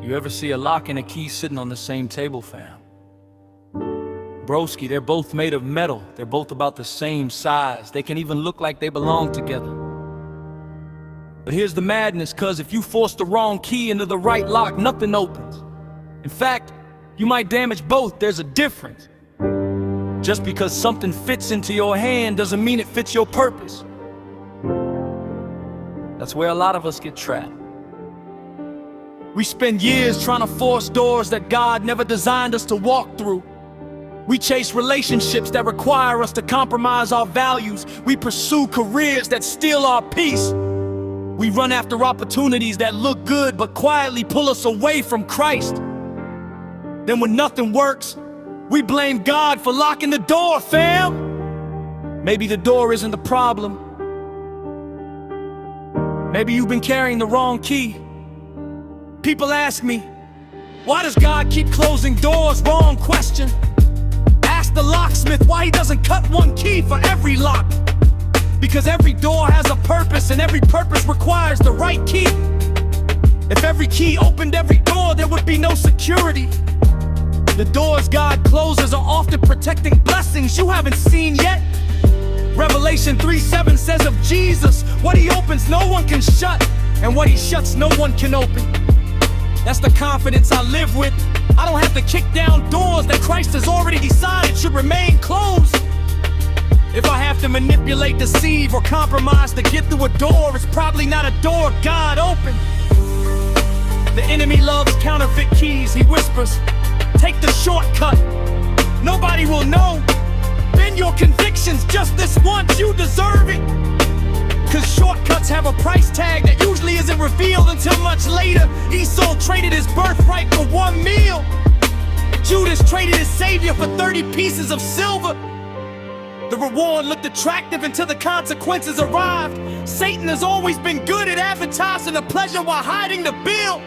You ever see a lock and a key sitting on the same table, fam? Broski, they're both made of metal. They're both about the same size. They can even look like they belong together. But here's the madness, cause if you force the wrong key into the right lock, nothing opens. In fact, you might damage both. There's a difference. Just because something fits into your hand doesn't mean it fits your purpose. That's where a lot of us get trapped. We spend years trying to force doors that God never designed us to walk through. We chase relationships that require us to compromise our values. We pursue careers that steal our peace. We run after opportunities that look good but quietly pull us away from Christ. Then when nothing works, we blame God for locking the door, fam. Maybe the door isn't the problem. Maybe you've been carrying the wrong key. People ask me, why does God keep closing doors? Wrong question. Ask the locksmith why he doesn't cut one key for every lock. Because every door has a purpose, and every purpose requires the right key. If every key opened every door, there would be no security. The doors God closes are often protecting blessings you haven't seen yet. Revelation 3:7 says of Jesus, what he opens no one can shut, and what he shuts no one can open. That's the confidence I live with. I don't have to kick down doors that Christ has already decided should remain closed. If I have to manipulate, deceive, or compromise to get through a door, it's probably not a door God opened. The enemy loves counterfeit keys. He whispers, take the shortcut. Nobody will know. Bend your convictions just this once, you deserve it. Cause shortcuts have a price tag that usually isn't revealed until much later. Esau traded his birthright for one meal. Judas traded his savior for 30 pieces of silver. The reward looked attractive until the consequences arrived. Satan has always been good at advertising the pleasure while hiding the bill.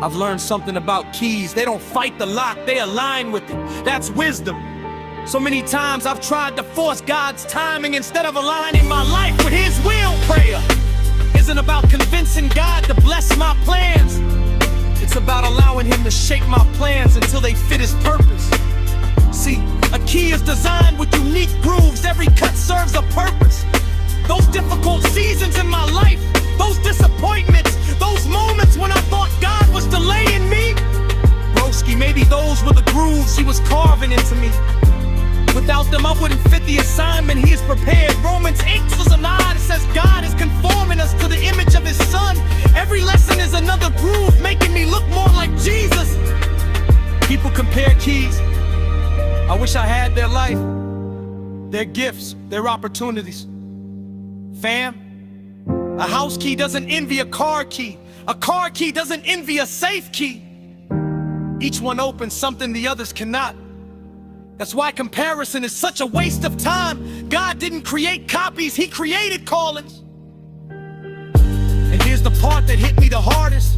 I've learned something about keys. They don't fight the lock, they align with it. That's wisdom. So many times I've tried to force God's timing instead of aligning my life with his will. Prayer isn't about convincing God to bless my plans. It's about allowing him to shape my plans until they fit his purpose. See, a key is designed with unique grooves. Every cut serves a purpose. Those difficult seasons in my life, those disappointments, those moments when I thought God was delaying me, broski, maybe those were the grooves he was carving into me. Without them, I wouldn't fit the assignment he has prepared. Romans 8 says a nod. It says God is conforming us to the image of his son. Every lesson is another groove, making me look more like Jesus. People compare keys. I wish I had their life, their gifts, their opportunities. Fam, a house key doesn't envy a car key. A car key doesn't envy a safe key. Each one opens something the others cannot. That's why comparison is such a waste of time. God didn't create copies, he created callings. And here's the part that hit me the hardest.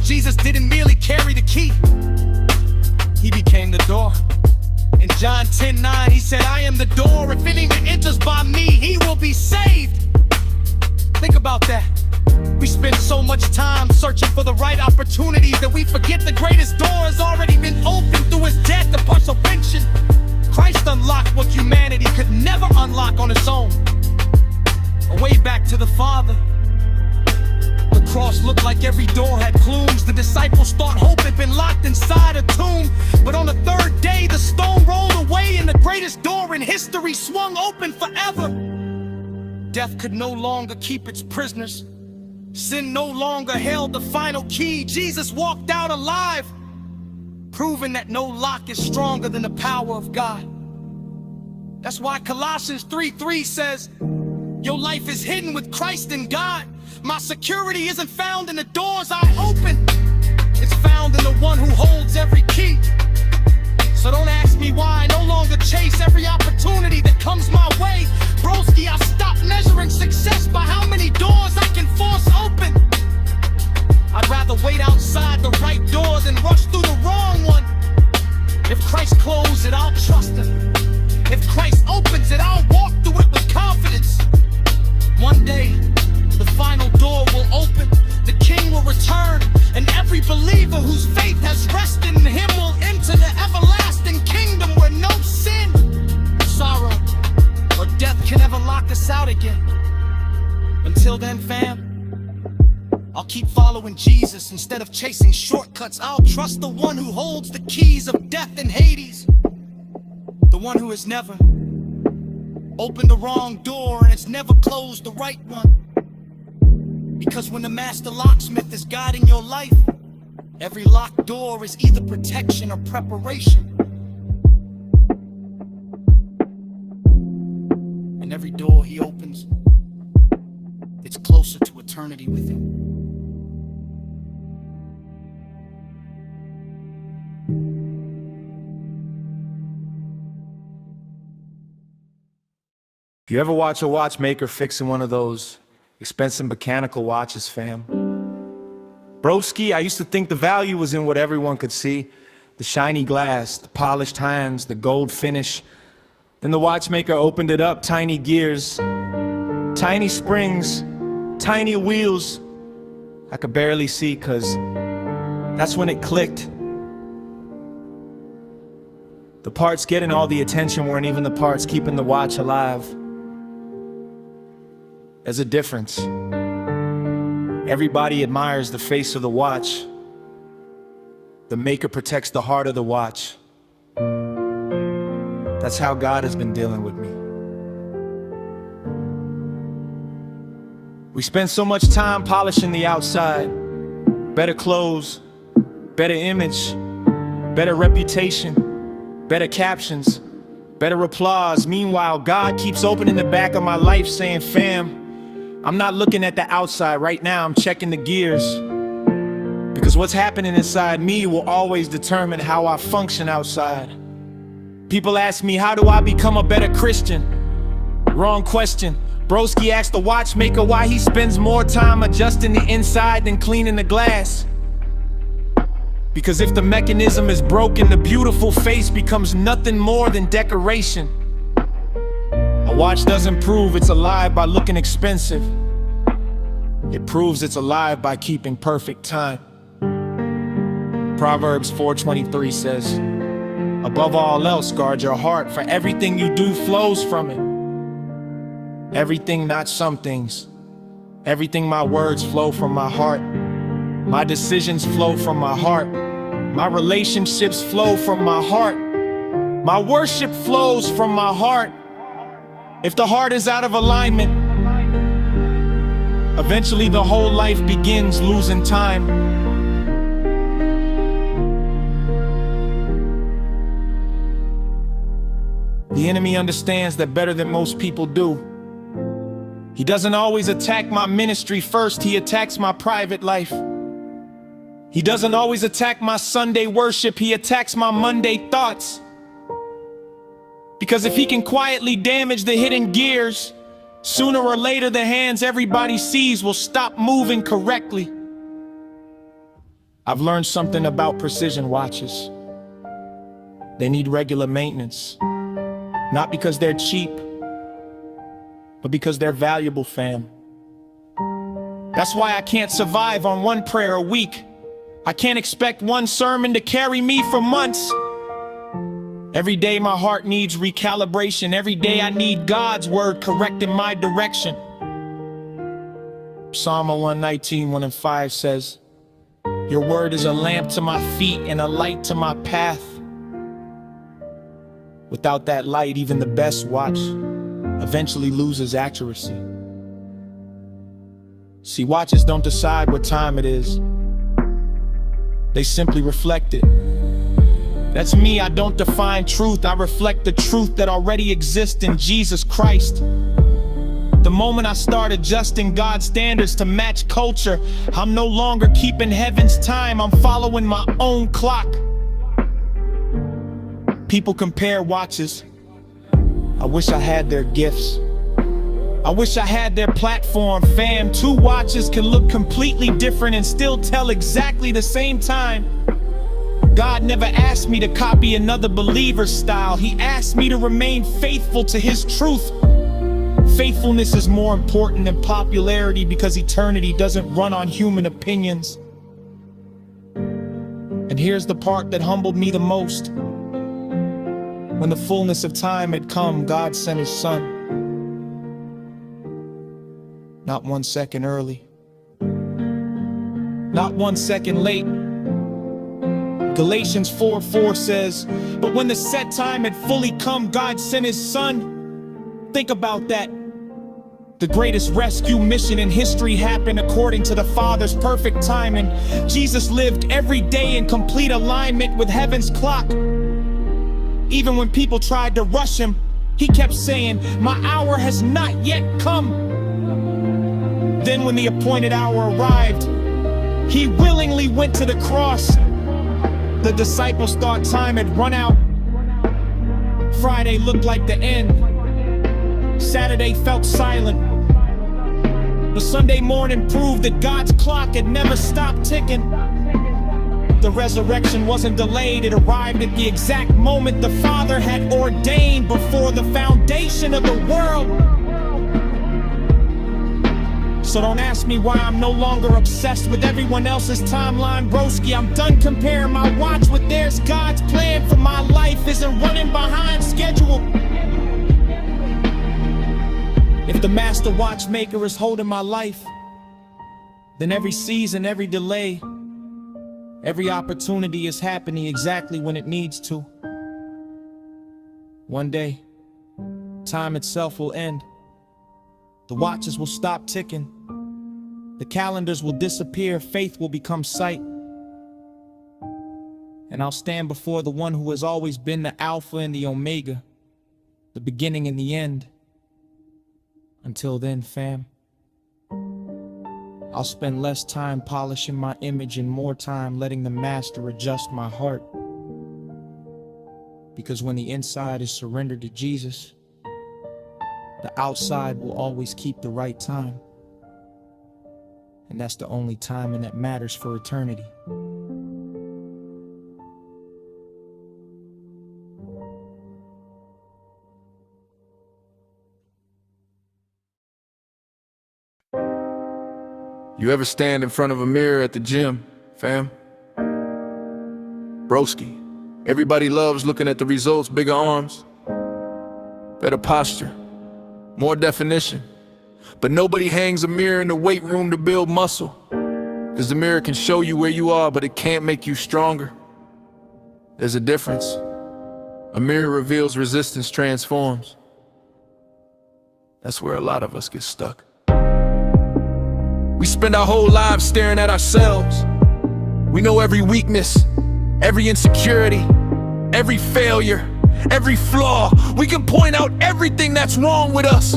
Jesus didn't merely carry the key, he became the door. In John 10:9, he said, I am the door. If anyone enters by me, he will be saved. Think about that. We spend so much time searching for the right opportunities that we forget the greatest door has already been opened through his death and partial pension. Christ unlocked what humanity could never unlock on its own. A way back to the Father. The cross looked like every door had clues. The disciples thought hope had been locked inside a tomb. But on the third day, the stone rolled away and the greatest door in history swung open forever. Death could no longer keep its prisoners. Sin no longer held the final key. Jesus walked out alive, proving that no lock is stronger than the power of God. That's why Colossians 3:3 says, your life is hidden with Christ in God. My security isn't found in the doors I open. It's found in the one who holds every key. So don't ask me why I no longer chase every opportunity that comes my way. Broski, I stopped measuring success by how many doors I can force open. I'd rather wait outside the right door than rush through the wrong one. If Christ closes it, I'll trust him. If Christ opens it, I'll walk through it with confidence. One day, the final door will open, the King will return, whose faith has rested in him will enter the everlasting kingdom where no sin, sorrow, or death can ever lock us out again. Until then, fam, I'll keep following Jesus. Instead of chasing shortcuts, I'll trust the one who holds the keys of death and Hades. The one who has never opened the wrong door and has never closed the right one. Because when the master locksmith is guiding your life, every locked door is either protection or preparation. And every door he opens, it's closer to eternity with him. You ever watch a watchmaker fixing one of those expensive mechanical watches, fam? Broski, I used to think the value was in what everyone could see. The shiny glass, the polished hands, the gold finish. Then the watchmaker opened it up, tiny gears, tiny springs, tiny wheels. I could barely see, 'cause that's when it clicked. The parts getting all the attention weren't even the parts keeping the watch alive. There's a difference. Everybody admires the face of the watch. The maker protects the heart of the watch. That's how God has been dealing with me. We spend so much time polishing the outside. Better clothes, better image, better reputation, better captions, better applause. Meanwhile, God keeps opening the back of my life saying, fam, I'm not looking at the outside right now, I'm checking the gears. Because what's happening inside me will always determine how I function outside. People ask me, how do I become a better Christian? Wrong question. Broski asked the watchmaker why he spends more time adjusting the inside than cleaning the glass. Because if the mechanism is broken, the beautiful face becomes nothing more than decoration. A watch doesn't prove it's alive by looking expensive. It proves it's alive by keeping perfect time. Proverbs 4:23 says, above all else, guard your heart, for everything you do flows from it. Everything, not some things. Everything, my words flow from my heart. My decisions flow from my heart. My relationships flow from my heart. My worship flows from my heart. If the heart is out of alignment, eventually the whole life begins losing time. The enemy understands that better than most people do. He doesn't always attack my ministry first, he attacks my private life. He doesn't always attack my Sunday worship, he attacks my Monday thoughts. Because if he can quietly damage the hidden gears, sooner or later the hands everybody sees will stop moving correctly. I've learned something about precision watches. They need regular maintenance. Not because they're cheap, but because they're valuable, fam. That's why I can't survive on one prayer a week. I can't expect one sermon to carry me for months. Every day my heart needs recalibration. Every day I need God's word correcting my direction. Psalm 119, 1 and 5 says, your word is a lamp to my feet and a light to my path. Without that light, even the best watch eventually loses accuracy. See, watches don't decide what time it is. They simply reflect it. That's me, I don't define truth, I reflect the truth that already exists in Jesus Christ. The moment I start adjusting God's standards to match culture, I'm no longer keeping heaven's time, I'm following my own clock. People compare watches. I wish I had their gifts. I wish I had their platform, fam. Two watches can look completely different and still tell exactly the same time. God never asked me to copy another believer's style. He asked me to remain faithful to his truth. Faithfulness is more important than popularity because eternity doesn't run on human opinions. And here's the part that humbled me the most. When the fullness of time had come, God sent his son. Not 1 second early, not 1 second late. Galatians 4:4 says, but when the set time had fully come, God sent his son. Think about that. The greatest rescue mission in history happened according to the Father's perfect timing. Jesus lived every day in complete alignment with heaven's clock. Even when people tried to rush him, he kept saying, my hour has not yet come. Then when the appointed hour arrived, he willingly went to the cross. The disciples thought time had run out. Friday looked like the end. Saturday felt silent. But Sunday morning proved that God's clock had never stopped ticking. The resurrection wasn't delayed, it arrived at the exact moment the Father had ordained before the foundation of the world. So don't ask me why I'm no longer obsessed with everyone else's timeline, broski. I'm done comparing my watch with theirs. God's plan for my life isn't running behind schedule. If the master watchmaker is holding my life, then every season, every delay, every opportunity is happening exactly when it needs to. One day, time itself will end. The watches will stop ticking. The calendars will disappear. Faith will become sight. And I'll stand before the one who has always been the Alpha and the Omega, the beginning and the end. Until then, fam, I'll spend less time polishing my image and more time letting the master adjust my heart. Because when the inside is surrendered to Jesus, the outside will always keep the right time. And that's the only timing that matters for eternity. You ever stand in front of a mirror at the gym, fam? Broski, everybody loves looking at the results, bigger arms, better posture, more definition. But nobody hangs a mirror in the weight room to build muscle. Cause the mirror can show you where you are, but it can't make you stronger. There's a difference. A mirror reveals, resistance transforms. That's where a lot of us get stuck. We spend our whole lives staring at ourselves. We know every weakness, every insecurity, every failure, every flaw. We can point out everything that's wrong with us.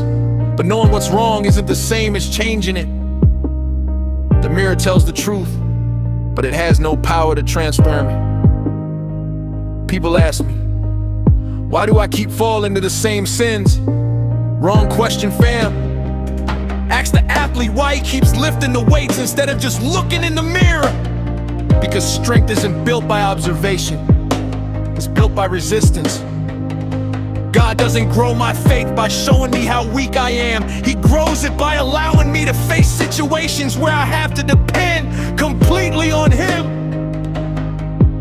But knowing what's wrong isn't the same as changing it. The mirror tells the truth, but it has no power to transform it. People ask me, why do I keep falling into the same sins? Wrong question, fam. Ask the athlete why he keeps lifting the weights instead of just looking in the mirror. Because strength isn't built by observation, it's built by resistance. God doesn't grow my faith by showing me how weak I am. He grows it by allowing me to face situations where I have to depend completely on Him.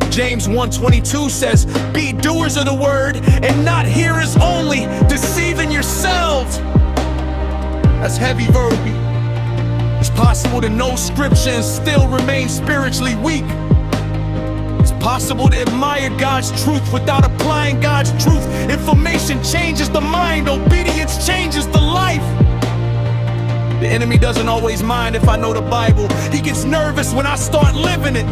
James 1:22 says, be doers of the word and not hearers only, deceiving yourselves. That's heavy verbiage. It's possible to know scripture and still remain spiritually weak. It's possible to admire God's truth without applying God's truth. Information changes the mind, obedience changes the life. The enemy doesn't always mind if I know the Bible. He gets nervous when I start living it.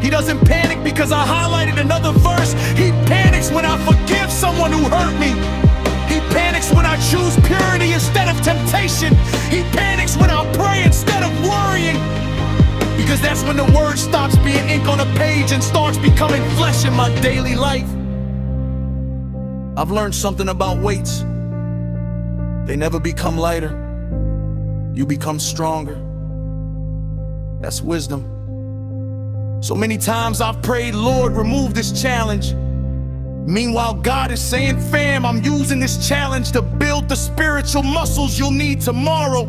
He doesn't panic because I highlighted another verse. He panics when I forgive someone who hurt me. He panics when I choose purity instead of temptation. He panics when I pray instead of worrying. Because that's when the word stops being ink on a page and starts becoming flesh in my daily life. I've learned something about weights. They never become lighter. You become stronger. That's wisdom. So many times I've prayed, Lord, remove this challenge. Meanwhile, God is saying, fam, I'm using this challenge to build the spiritual muscles you'll need tomorrow.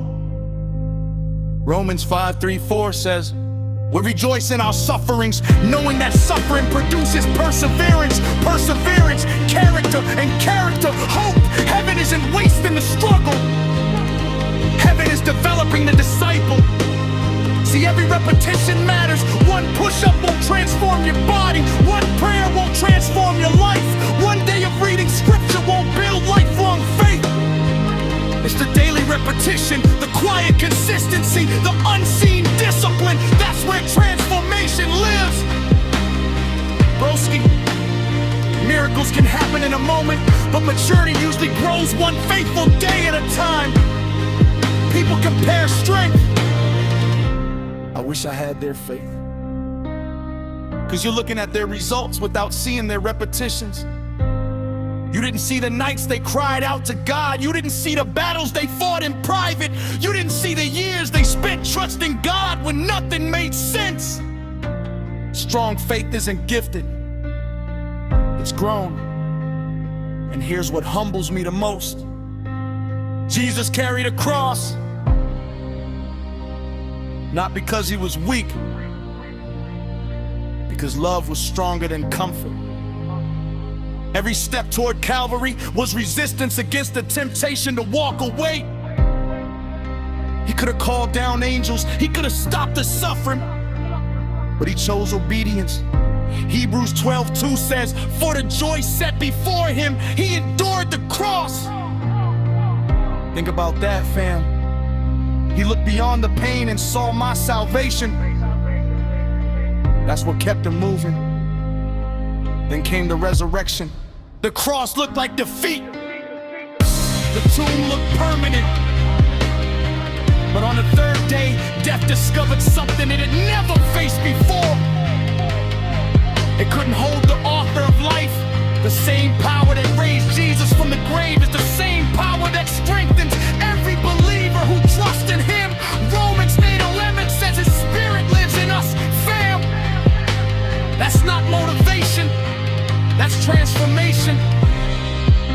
Romans 5:3-4 says, We rejoice in our sufferings, knowing that suffering produces perseverance, perseverance, character, and character, hope. Heaven isn't wasting the struggle. Heaven is developing the disciple. See, every repetition matters. One push-up won't transform your body. One prayer won't transform your life. One day of reading scripture won't build lifelong faith. It's the daily repetition, the quiet consistency, the unseen discipline. That's where transformation lives. Broski, miracles can happen in a moment, but maturity usually grows one faithful day at a time. People compare strength. I wish I had their faith. 'Cause you're looking at their results without seeing their repetitions. You didn't see the nights they cried out to God. You didn't see the battles they fought in private. You didn't see the years they spent trusting God when nothing made sense. Strong faith isn't gifted, it's grown. And here's what humbles me the most. Jesus carried a cross, not because he was weak, because love was stronger than comfort. Every step toward Calvary was resistance against the temptation to walk away. He could have called down angels, he could have stopped the suffering, but he chose obedience. Hebrews 12:2 says, for the joy set before him, he endured the cross. Think about that, fam. He looked beyond the pain and saw my salvation. That's what kept him moving. Then came the resurrection. The cross looked like defeat. The tomb looked permanent. But on the third day, death discovered something it had never faced before. It couldn't hold the author of life. The same power that raised Jesus from the grave is the same power that strengthens every believer who trusts in him. Romans 8:11 says his spirit lives in us, fam. That's not motivation, that's transformation.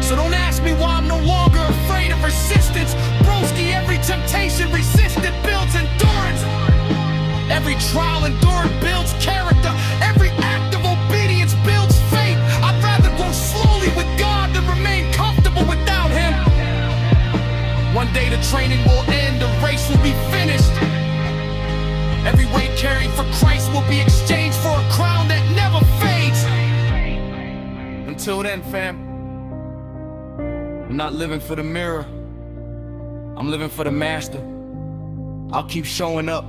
So don't ask me why I'm no longer afraid of resistance. Broski, every temptation resisted builds endurance. Every trial endured builds character. Every act of obedience builds faith. I'd rather grow slowly with God than remain comfortable without him. One day the training will end, the race will be finished. Every weight carried for Christ will be exchanged for a crown that never fades. Until then, fam, I'm not living for the mirror, I'm living for the master. I'll keep showing up,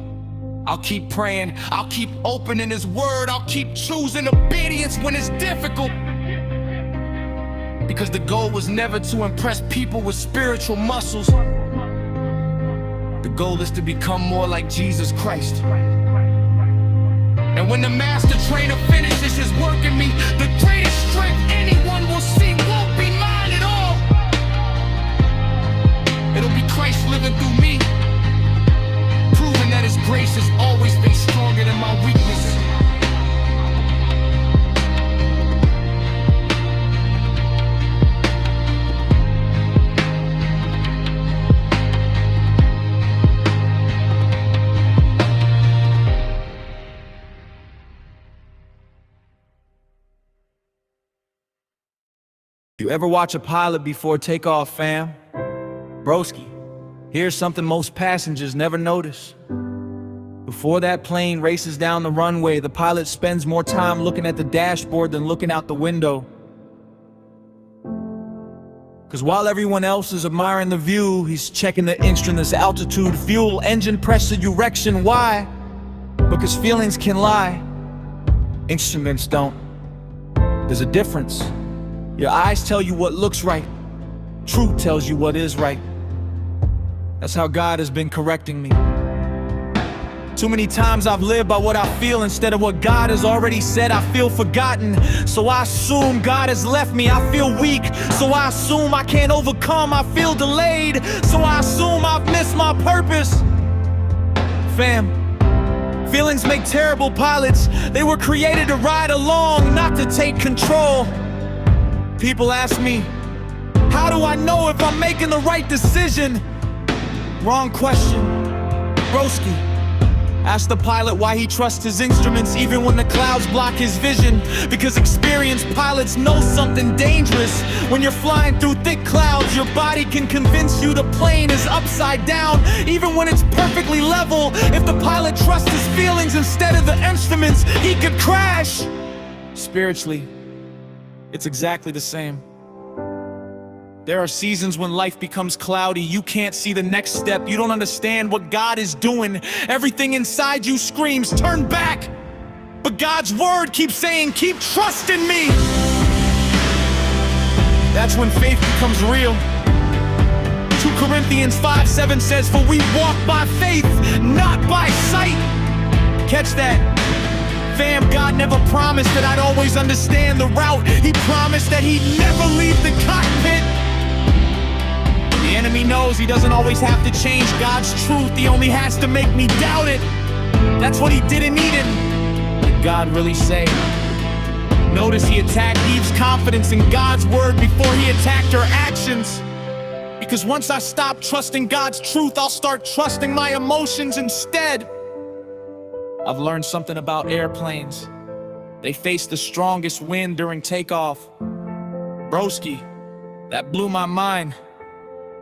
I'll keep praying, I'll keep opening his word, I'll keep choosing obedience when it's difficult. Because the goal was never to impress people with spiritual muscles. The goal is to become more like Jesus Christ. And when the master trainer finishes his work in me, the greatest strength anyone will see won't be mine at all. It'll be Christ living through me, proving that his grace has always been stronger than my weakness. You ever watch a pilot before takeoff, fam? Broski, here's something most passengers never notice. Before that plane races down the runway, the pilot spends more time looking at the dashboard than looking out the window. Cause while everyone else is admiring the view, he's checking the instruments, altitude, fuel, engine pressure, erection. Why? Because feelings can lie, instruments don't. There's a difference. Your eyes tell you what looks right. Truth tells you what is right. That's how God has been correcting me. Too many times I've lived by what I feel instead of what God has already said. I feel forgotten, so I assume God has left me. I feel weak, so I assume I can't overcome. I feel delayed, so I assume I've missed my purpose. Fam, feelings make terrible pilots. They were created to ride along, not to take control. People ask me, how do I know if I'm making the right decision? Wrong question, Broski. Ask the pilot why he trusts his instruments even when the clouds block his vision. Because experienced pilots know something dangerous. When you're flying through thick clouds, your body can convince you the plane is upside down, even when it's perfectly level. If the pilot trusts his feelings instead of the instruments, he could crash. Spiritually, it's exactly the same. There are seasons when life becomes cloudy. You can't see the next step. You don't understand what God is doing. Everything inside you screams, turn back. But God's word keeps saying, keep trusting me. That's when faith becomes real. 2 Corinthians 5:7 says, for we walk by faith, not by sight. Catch that. Fam, God never promised that I'd always understand the route. He promised that he'd never leave the cockpit. The enemy knows he doesn't always have to change God's truth. He only has to make me doubt it. That's what he did in Eden. Did God really say? Notice he attacked Eve's confidence in God's word before he attacked her actions. Because once I stop trusting God's truth, I'll start trusting my emotions instead. I've learned something about airplanes. They face the strongest wind during takeoff. Broski, that blew my mind.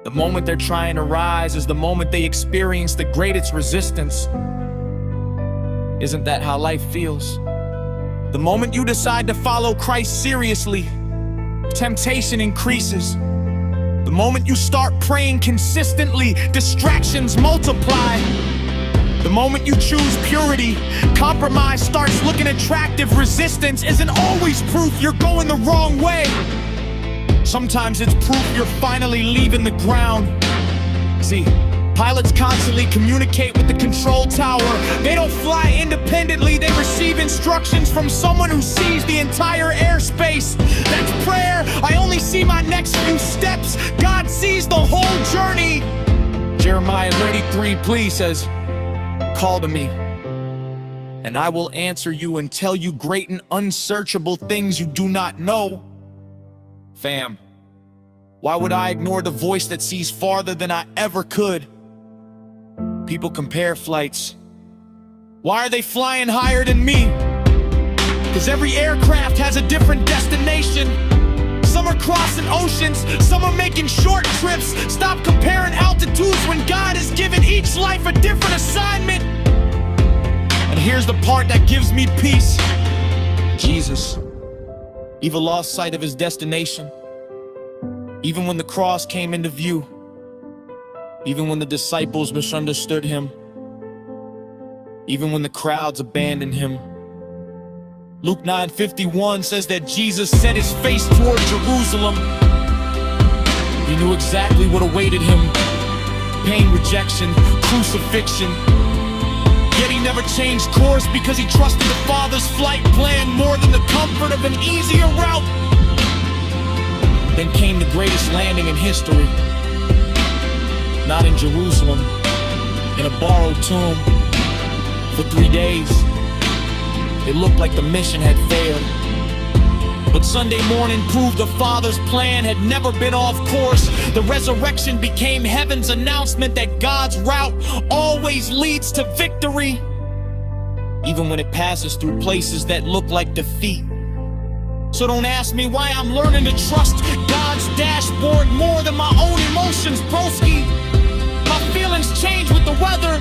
The moment they're trying to rise is the moment they experience the greatest resistance. Isn't that how life feels? The moment you decide to follow Christ seriously, temptation increases. The moment you start praying consistently, distractions multiply. The moment you choose purity, compromise starts looking attractive. Resistance isn't always proof you're going the wrong way. Sometimes it's proof you're finally leaving the ground. See, pilots constantly communicate with the control tower. They don't fly independently, they receive instructions from someone who sees the entire airspace. That's prayer. I only see my next few steps. God sees the whole journey. Jeremiah 33:3 says, call to me, and I will answer you and tell you great and unsearchable things you do not know. Fam, why would I ignore the voice that sees farther than I ever could? People compare flights. Why are they flying higher than me? Because every aircraft has a different destination. Some are crossing oceans, some are making short trips. Stop comparing altitudes when God has given each life a different assignment. And here's the part that gives me peace. Jesus. Eva lost sight of his destination. Even when the cross came into view. Even when the disciples misunderstood him. Even when the crowds abandoned him. Luke 9:51 says that Jesus set his face toward Jerusalem. He knew exactly what awaited him. Pain, rejection, crucifixion. Yet he never changed course because he trusted the Father's flight plan more than the comfort of an easier route. Then came the greatest landing in history. Not in Jerusalem, in a borrowed tomb. For 3 days, it looked like the mission had failed. But Sunday morning proved the Father's plan had never been off course. The resurrection became heaven's announcement that God's route always leads to victory, even when it passes through places that look like defeat. So don't ask me why I'm learning to trust God's dashboard more than my own emotions, broski. My feelings change with the weather.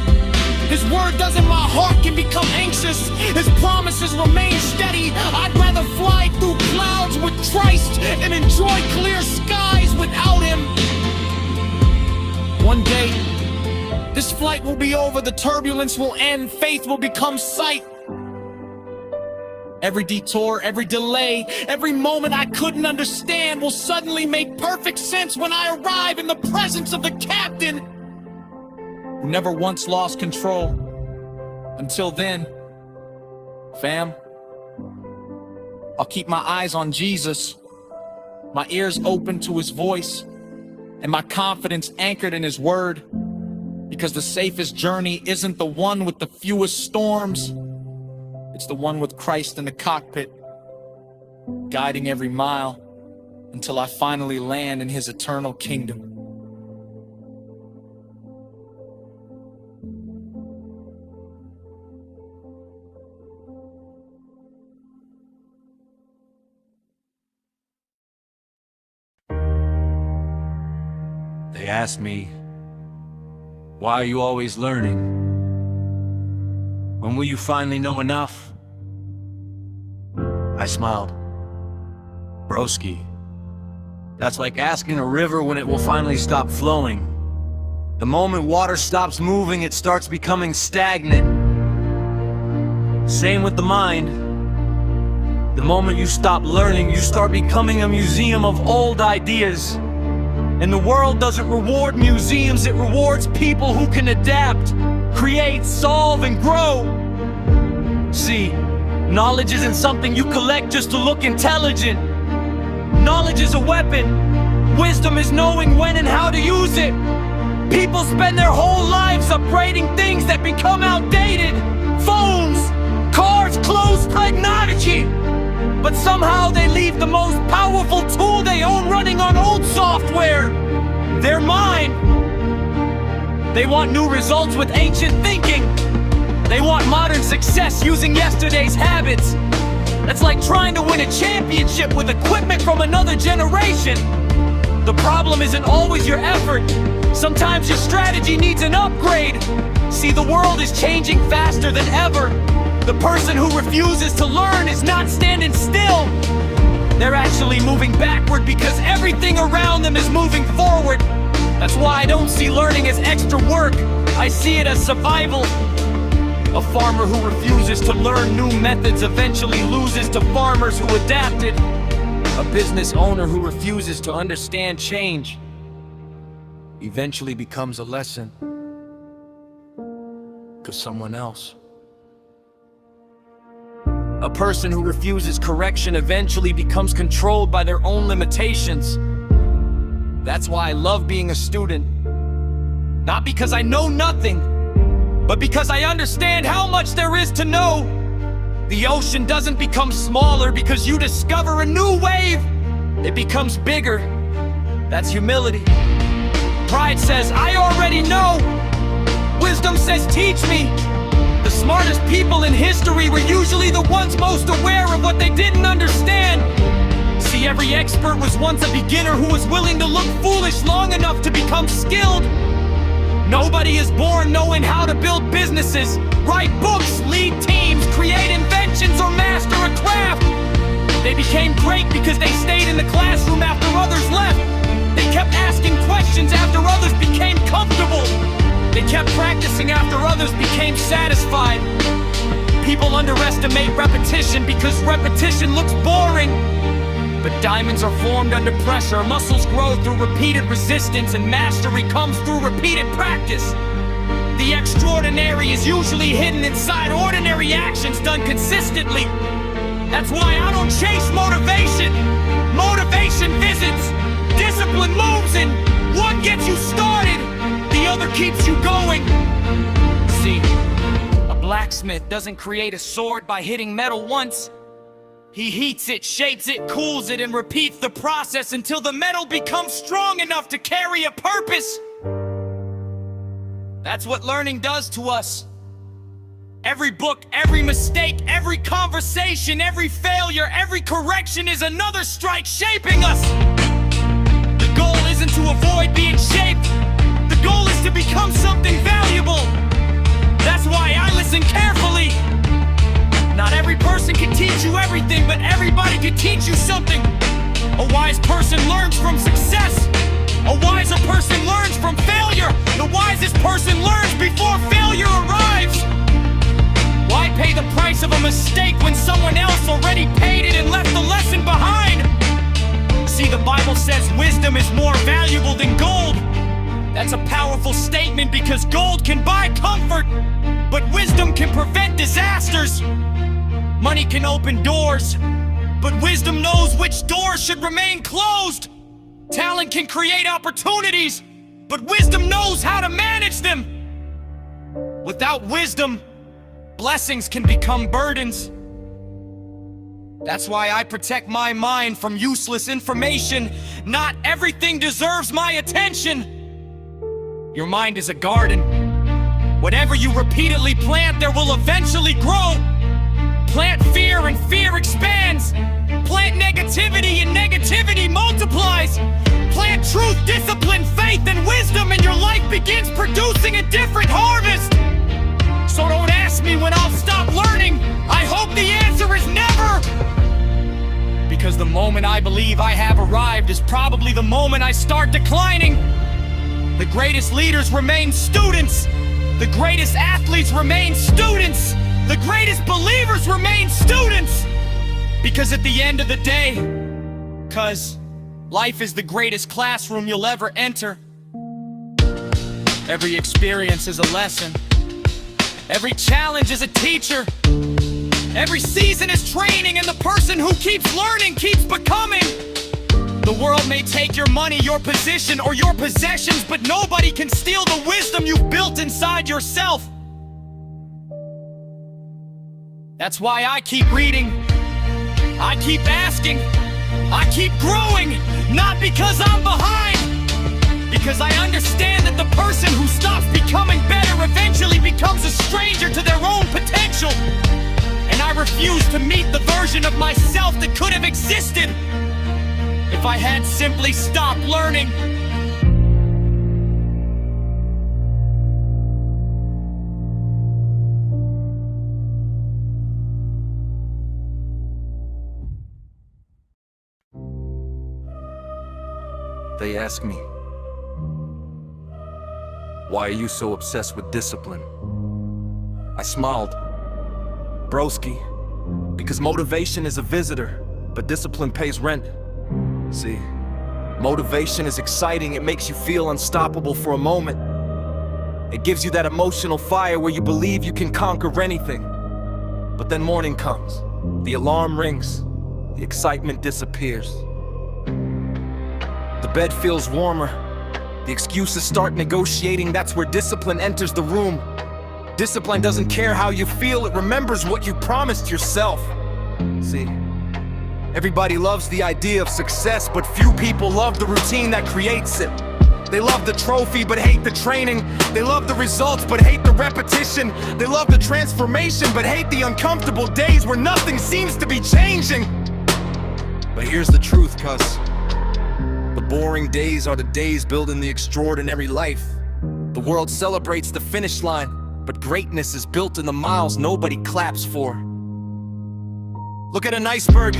His word does in my heart can become anxious. His promises remain steady. I'd rather fly through clouds with Christ and enjoy clear skies without him. One day, this flight will be over, the turbulence will end, faith will become sight. Every detour, every delay, every moment I couldn't understand will suddenly make perfect sense when I arrive in the presence of the captain, who never once lost control. Until then, fam, I'll keep my eyes on Jesus, my ears open to his voice, and my confidence anchored in his word. Because the safest journey isn't the one with the fewest storms. It's the one with Christ in the cockpit, guiding every mile until I finally land in his eternal kingdom. They asked me, why are you always learning? When will you finally know enough? I smiled. Broski, that's like asking a river when it will finally stop flowing. The moment water stops moving, it starts becoming stagnant. Same with the mind. The moment you stop learning, you start becoming a museum of old ideas. And the world doesn't reward museums, it rewards people who can adapt, create, solve, and grow. See, knowledge isn't something you collect just to look intelligent. Knowledge is a weapon. Wisdom is knowing when and how to use it. People spend their whole lives upgrading things that become outdated. Phones, cars, clothes, technology. But somehow they leave the most powerful tool they own running on old software. Their mind. They want new results with ancient thinking. They want modern success using yesterday's habits. That's like trying to win a championship with equipment from another generation. The problem isn't always your effort. Sometimes your strategy needs an upgrade. See, the world is changing faster than ever. The person who refuses to learn is not standing still. They're actually moving backward because everything around them is moving forward. That's why I don't see learning as extra work. I see it as survival. A farmer who refuses to learn new methods eventually loses to farmers who adapted. A business owner who refuses to understand change eventually becomes a lesson to someone else. A person who refuses correction eventually becomes controlled by their own limitations. That's why I love being a student. Not because I know nothing, but because I understand how much there is to know. The ocean doesn't become smaller because you discover a new wave. It becomes bigger. That's humility. Pride says, I already know. Wisdom says, teach me. The smartest people in history were usually the ones most aware of what they didn't understand. See, every expert was once a beginner who was willing to look foolish long enough to become skilled. Nobody is born knowing how to build businesses, write books, lead teams, create inventions, or master a craft. They became great because they stayed in the classroom after others left. They kept asking questions after others became comfortable. They kept practicing after others became satisfied. People underestimate repetition because repetition looks boring. But diamonds are formed under pressure, muscles grow through repeated resistance, and mastery comes through repeated practice. The extraordinary is usually hidden inside ordinary actions done consistently. That's why I don't chase motivation. Motivation visits, discipline moves, and one gets you started, the other keeps you going. See, a blacksmith doesn't create a sword by hitting metal once. He heats it, shapes it, cools it, and repeats the process until the metal becomes strong enough to carry a purpose. That's what learning does to us. Every book, every mistake, every conversation, every failure, every correction is another strike shaping us. The goal isn't to avoid being shaped. The goal is to become something valuable. That's why I listen carefully. Not every person can teach you everything, but everybody can teach you something. A wise person learns from success. A wiser person learns from failure. The wisest person learns before failure arrives. Why pay the price of a mistake when someone else already paid it and left the lesson behind? See, the Bible says wisdom is more valuable than gold. That's a powerful statement because gold can buy comfort, but wisdom can prevent disasters. Money can open doors, but wisdom knows which doors should remain closed. Talent can create opportunities, but wisdom knows how to manage them. Without wisdom, blessings can become burdens. That's why I protect my mind from useless information. Not everything deserves my attention. Your mind is a garden. Whatever you repeatedly plant, there will eventually grow. Plant fear and fear expands. Plant negativity and negativity multiplies. Plant truth, discipline, faith, and wisdom, and your life begins producing a different harvest. So don't ask me when I'll stop learning. I hope the answer is never. Because the moment I believe I have arrived is probably the moment I start declining. The greatest leaders remain students. The greatest athletes remain students. The greatest believers remain students. Because at the end of the day, life is the greatest classroom you'll ever enter. Every experience is a lesson. Every challenge is a teacher. Every season is training, and the person who keeps learning keeps becoming. The world may take your money, your position, or your possessions, but nobody can steal the wisdom you've built inside yourself. That's why I keep reading, I keep asking, I keep growing, not because I'm behind, because I understand that the person who stops becoming better eventually becomes a stranger to their own potential. And I refuse to meet the version of myself that could have existed if I had simply stopped learning. They ask me, why are you so obsessed with discipline? I smiled. Broski, because motivation is a visitor, but discipline pays rent. See, motivation is exciting, it makes you feel unstoppable for a moment. It gives you that emotional fire where you believe you can conquer anything. But then morning comes, the alarm rings, the excitement disappears. The bed feels warmer, the excuses start negotiating, that's where discipline enters the room. Discipline doesn't care how you feel, it remembers what you promised yourself. See, everybody loves the idea of success, but few people love the routine that creates it. They love the trophy, but hate the training. They love the results, but hate the repetition. They love the transformation, but hate the uncomfortable days where nothing seems to be changing. But here's the truth, cuz the boring days are the days building the extraordinary life. The world celebrates the finish line, but greatness is built in the miles nobody claps for. Look at an iceberg.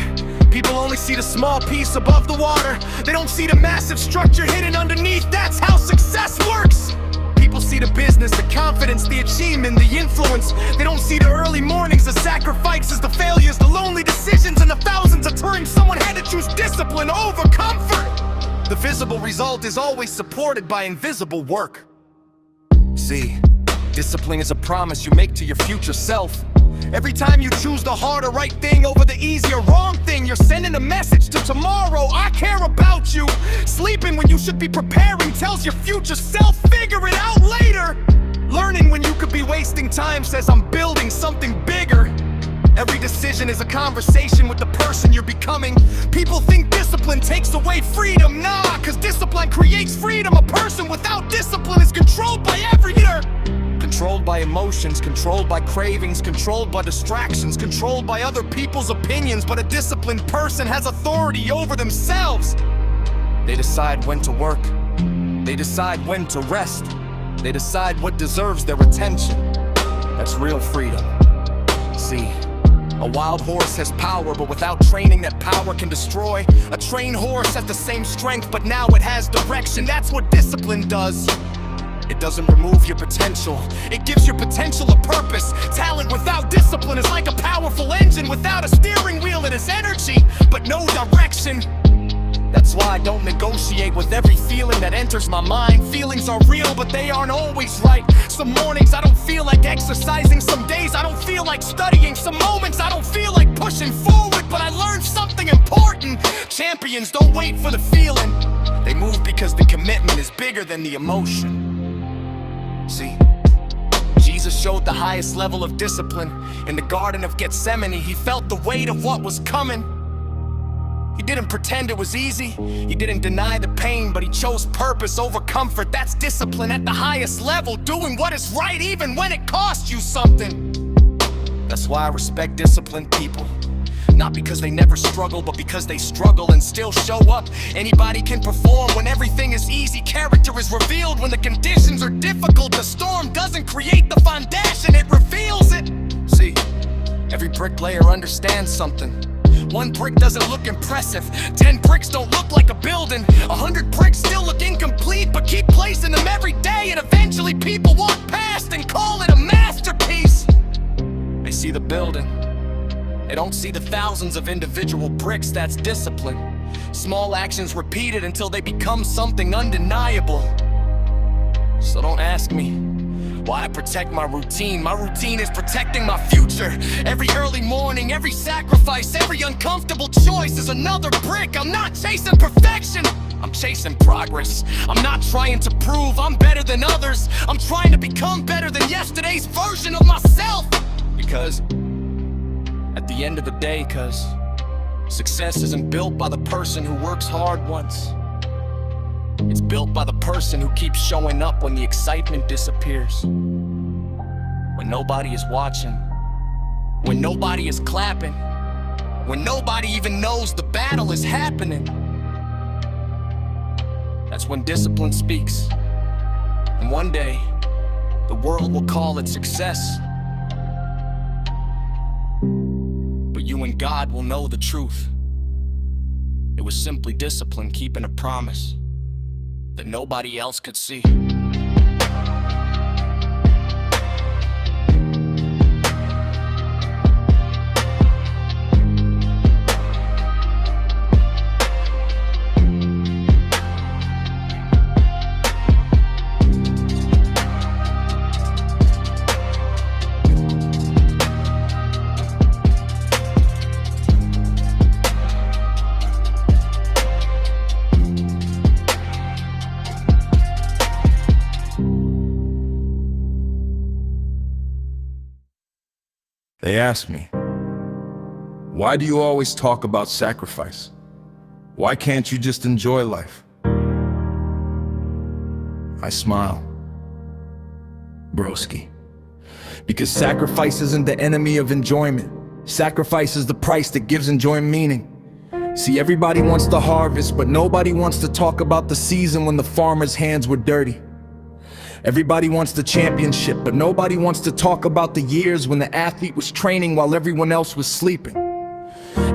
People only see the small piece above the water. They don't see the massive structure hidden underneath. That's how success works. People see the business, the confidence, the achievement, the influence. They don't see the early mornings, the sacrifices, the failures, the lonely decisions, and the thousands of times someone had to choose discipline over comfort. The visible result is always supported by invisible work. See, discipline is a promise you make to your future self. Every time you choose the harder right thing over the easier wrong thing, you're sending a message to tomorrow. I care about you. Sleeping when you should be preparing tells your future self, figure it out later. Learning when you could be wasting time says I'm building something bigger. Every decision is a conversation with the person you're becoming. People think discipline takes away freedom. Nah, cause discipline creates freedom. A person without discipline is controlled by every leader. Controlled by emotions, controlled by cravings, controlled by distractions, controlled by other people's opinions. But a disciplined person has authority over themselves. They decide when to work. They decide when to rest. They decide what deserves their attention. That's real freedom. See, a wild horse has power, but without training that power can destroy. A trained horse has the same strength, but now it has direction. That's what discipline does. It doesn't remove your potential, it gives your potential a purpose. Talent without discipline is like a powerful engine without a steering wheel. It has energy, but no direction. That's why I don't negotiate with every feeling that enters my mind. Feelings are real, but they aren't always right. Some mornings I don't feel like exercising. Some days I don't feel like studying. Some moments I don't feel like pushing forward. But I learned something important. Champions don't wait for the feeling. They move because the commitment is bigger than the emotion. See, Jesus showed the highest level of discipline. In the Garden of Gethsemane, he felt the weight of what was coming. He didn't pretend it was easy. He didn't deny the pain, but he chose purpose over comfort. That's discipline at the highest level, doing what is right even when it costs you something. That's why I respect disciplined people. Not because they never struggle, but because they struggle and still show up. Anybody can perform when everything is easy. Character is revealed when the conditions are difficult. The storm doesn't create the foundation, it reveals it. See, every bricklayer understands something. One brick doesn't look impressive, 10 bricks don't look like a building, 100 bricks still look incomplete, but keep placing them every day, and eventually people walk past and call it a masterpiece. They see the building, they don't see the thousands of individual bricks. That's discipline. Small actions repeated until they become something undeniable. So don't ask me why I protect my routine. My routine is protecting my future. Every early morning, every sacrifice, every uncomfortable choice is another brick. I'm not chasing perfection, I'm chasing progress. I'm not trying to prove I'm better than others. I'm trying to become better than yesterday's version of myself. Because at the end of the day, success isn't built by the person who works hard once. It's built by the person who keeps showing up when the excitement disappears. When nobody is watching, when nobody is clapping, when nobody even knows the battle is happening. That's when discipline speaks. And one day, the world will call it success. But you and God will know the truth. It was simply discipline keeping a promise that nobody else could see. They ask me, why do you always talk about sacrifice? Why can't you just enjoy life? I smile. Broski. Because sacrifice isn't the enemy of enjoyment. Sacrifice is the price that gives enjoyment meaning. See, everybody wants the harvest, but nobody wants to talk about the season when the farmer's hands were dirty. Everybody wants the championship, but nobody wants to talk about the years when the athlete was training while everyone else was sleeping.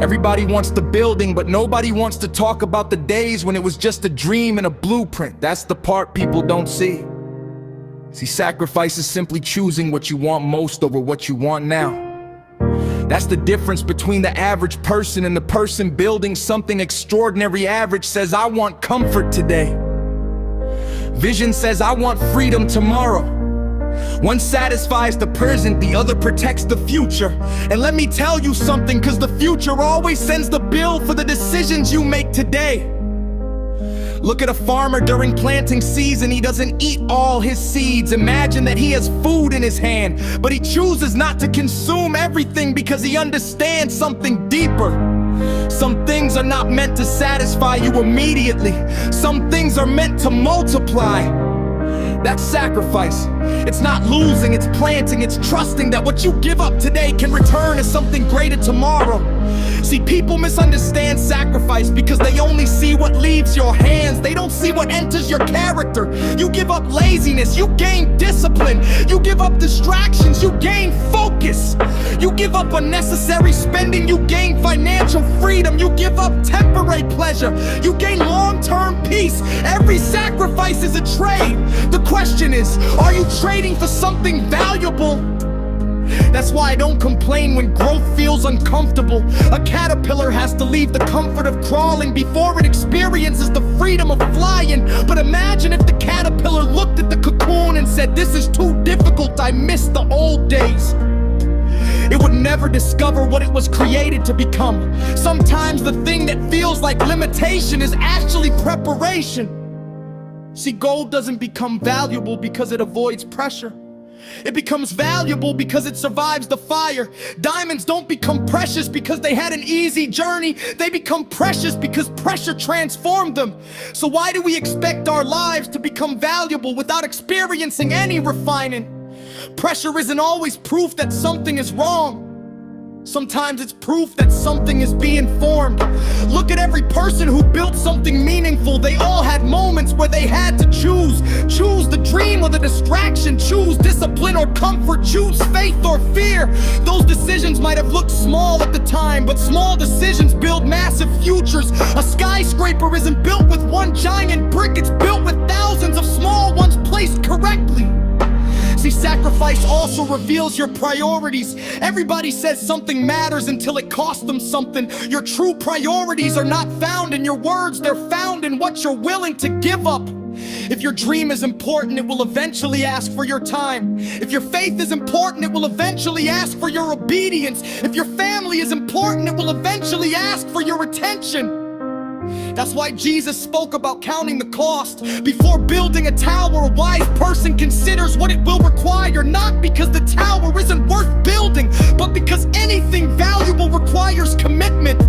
Everybody wants the building, but nobody wants to talk about the days when it was just a dream and a blueprint. That's the part people don't see. See, sacrifice is simply choosing what you want most over what you want now. That's the difference between the average person and the person building something extraordinary. Average says, I want comfort today. Vision says, I want freedom tomorrow. One satisfies the present, the other protects the future. And let me tell you something, cause the future always sends the bill for the decisions you make today. Look at a farmer during planting season. He doesn't eat all his seeds. Imagine that he has food in his hand, but he chooses not to consume everything because he understands something deeper. Some things are not meant to satisfy you immediately. Some things are meant to multiply. That's sacrifice. It's not losing, it's planting, it's trusting that what you give up today can return as something greater tomorrow. See, people misunderstand sacrifice because they only see what leaves your hands. They don't see what enters your character. You give up laziness, you gain discipline. You give up distractions, you gain focus. You give up unnecessary spending, you gain financial freedom. You give up temporary pleasure, you gain long-term peace. Every sacrifice is a trade. The question is, are you trading for something valuable? That's why I don't complain when growth feels uncomfortable. A caterpillar has to leave the comfort of crawling before it experiences the freedom of flying. But imagine if the caterpillar looked at the cocoon and said, this is too difficult, I miss the old days. It would never discover what it was created to become. Sometimes the thing that feels like limitation is actually preparation. See, gold doesn't become valuable because it avoids pressure. It becomes valuable because it survives the fire. Diamonds don't become precious because they had an easy journey. They become precious because pressure transformed them. So why do we expect our lives to become valuable without experiencing any refining? Pressure isn't always proof that something is wrong. Sometimes it's proof that something is being formed. Look at every person who built something meaningful. They all had moments where they had to choose. Choose the dream or the distraction. Choose discipline or comfort. Choose faith or fear. Those decisions might have looked small at the time, but small decisions build massive futures. A skyscraper isn't built with one giant brick. It's built with thousands of small ones placed correctly. See, sacrifice also reveals your priorities. Everybody says something matters until it costs them something. Your true priorities are not found in your words, they're found in what you're willing to give up. If your dream is important, it will eventually ask for your time. If your faith is important, it will eventually ask for your obedience. If your family is important, it will eventually ask for your attention. That's why Jesus spoke about counting the cost. Before building a tower, a wise person considers what it will require, not because the tower isn't worth building, but because anything valuable requires commitment.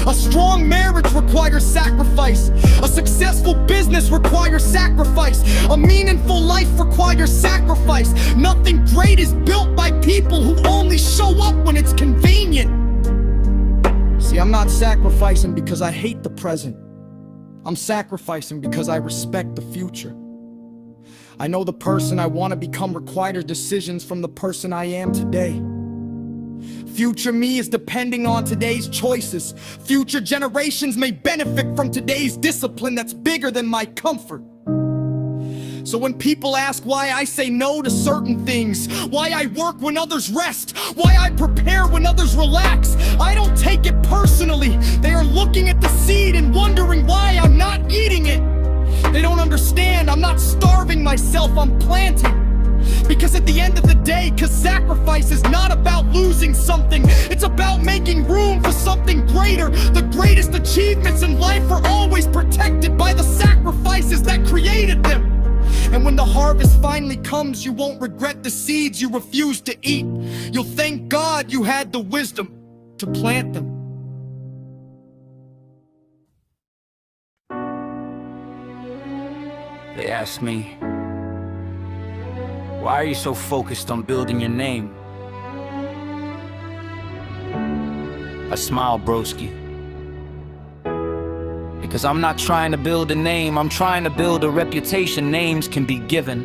A strong marriage requires sacrifice. A successful business requires sacrifice. A meaningful life requires sacrifice. Nothing great is built by people who only show up when it's convenient. See, I'm not sacrificing because I hate the present. I'm sacrificing because I respect the future. I know the person I want to become requires decisions from the person I am today. Future me is depending on today's choices. Future generations may benefit from today's discipline that's bigger than my comfort. So when people ask why I say no to certain things, why I work when others rest, why I prepare when others relax, I don't take it personally. They are looking at the seed and wondering why I'm not eating it. They don't understand, I'm not starving myself, I'm planting. Because at the end of the day, sacrifice is not about losing something, it's about making room for something greater. The greatest achievements in life are always protected by the sacrifices that created them. And when the harvest finally comes, you won't regret the seeds you refused to eat. You'll thank God you had the wisdom to plant them. They ask me, why are you so focused on building your name? I smile, broski. Because I'm not trying to build a name, I'm trying to build a reputation. Names can be given.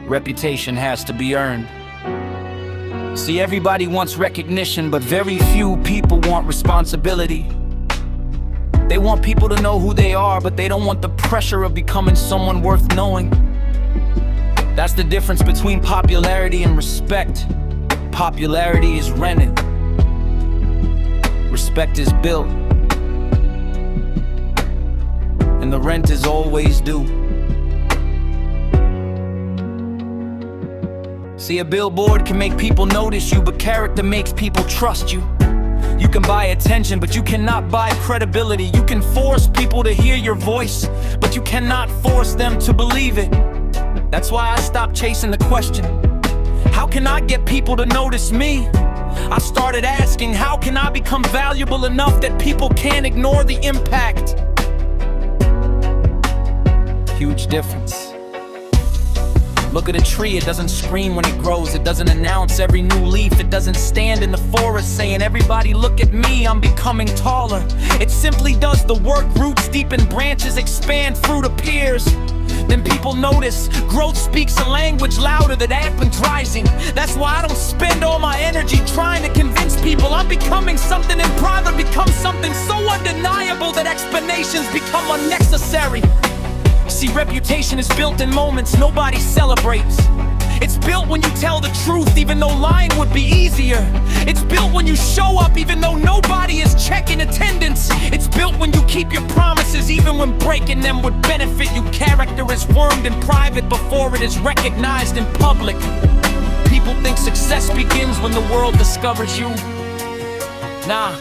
Reputation has to be earned. See, everybody wants recognition, but very few people want responsibility. They want people to know who they are, but they don't want the pressure of becoming someone worth knowing. That's the difference between popularity and respect. Popularity is rented. Respect is built. And the rent is always due. See, a billboard can make people notice you, but character makes people trust you. You can buy attention, but you cannot buy credibility. You can force people to hear your voice, but you cannot force them to believe it. That's why I stopped chasing the question, how can I get people to notice me? I started asking, how can I become valuable enough that people can't ignore the impact? Huge difference. Look at a tree, it doesn't scream when it grows. It doesn't announce every new leaf. It doesn't stand in the forest saying, everybody look at me, I'm becoming taller. It simply does the work, roots deepen, branches expand, fruit appears. Then people notice, growth speaks a language louder than advertising. That's why I don't spend all my energy trying to convince people I'm becoming something in private, become something so undeniable that explanations become unnecessary. See, reputation is built in moments nobody celebrates. It's built when you tell the truth, even though lying would be easier. It's built when you show up, even though nobody is checking attendance. It's built when you keep your promises, even when breaking them would benefit you. Character is formed in private before it is recognized in public. People think success begins when the world discovers you. Nah.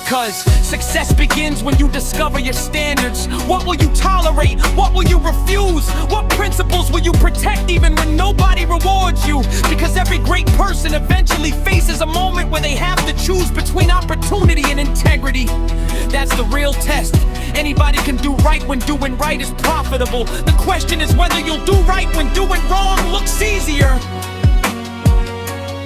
Cause success begins when you discover your standards. What will you tolerate? What will you refuse? What principles will you protect even when nobody rewards you? Because every great person eventually faces a moment where they have to choose between opportunity and integrity. That's the real test. Anybody can do right when doing right is profitable. The question is whether you'll do right when doing wrong looks easier.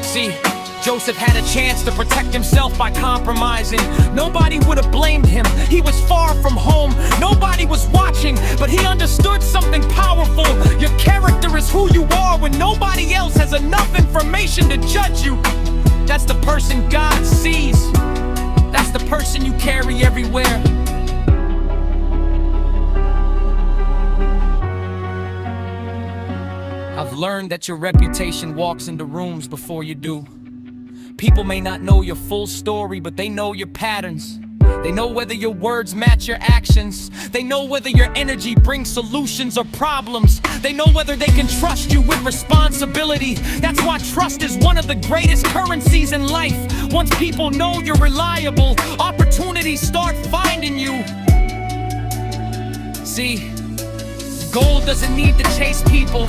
See, Joseph had a chance to protect himself by compromising. Nobody would have blamed him. He was far from home. Nobody was watching, but he understood something powerful. Your character is who you are when nobody else has enough information to judge you. That's the person God sees. That's the person you carry everywhere. I've learned that your reputation walks into rooms before you do. People may not know your full story, but they know your patterns. They know whether your words match your actions. They know whether your energy brings solutions or problems. They know whether they can trust you with responsibility. That's why trust is one of the greatest currencies in life. Once people know you're reliable, opportunities start finding you. See, gold doesn't need to chase people.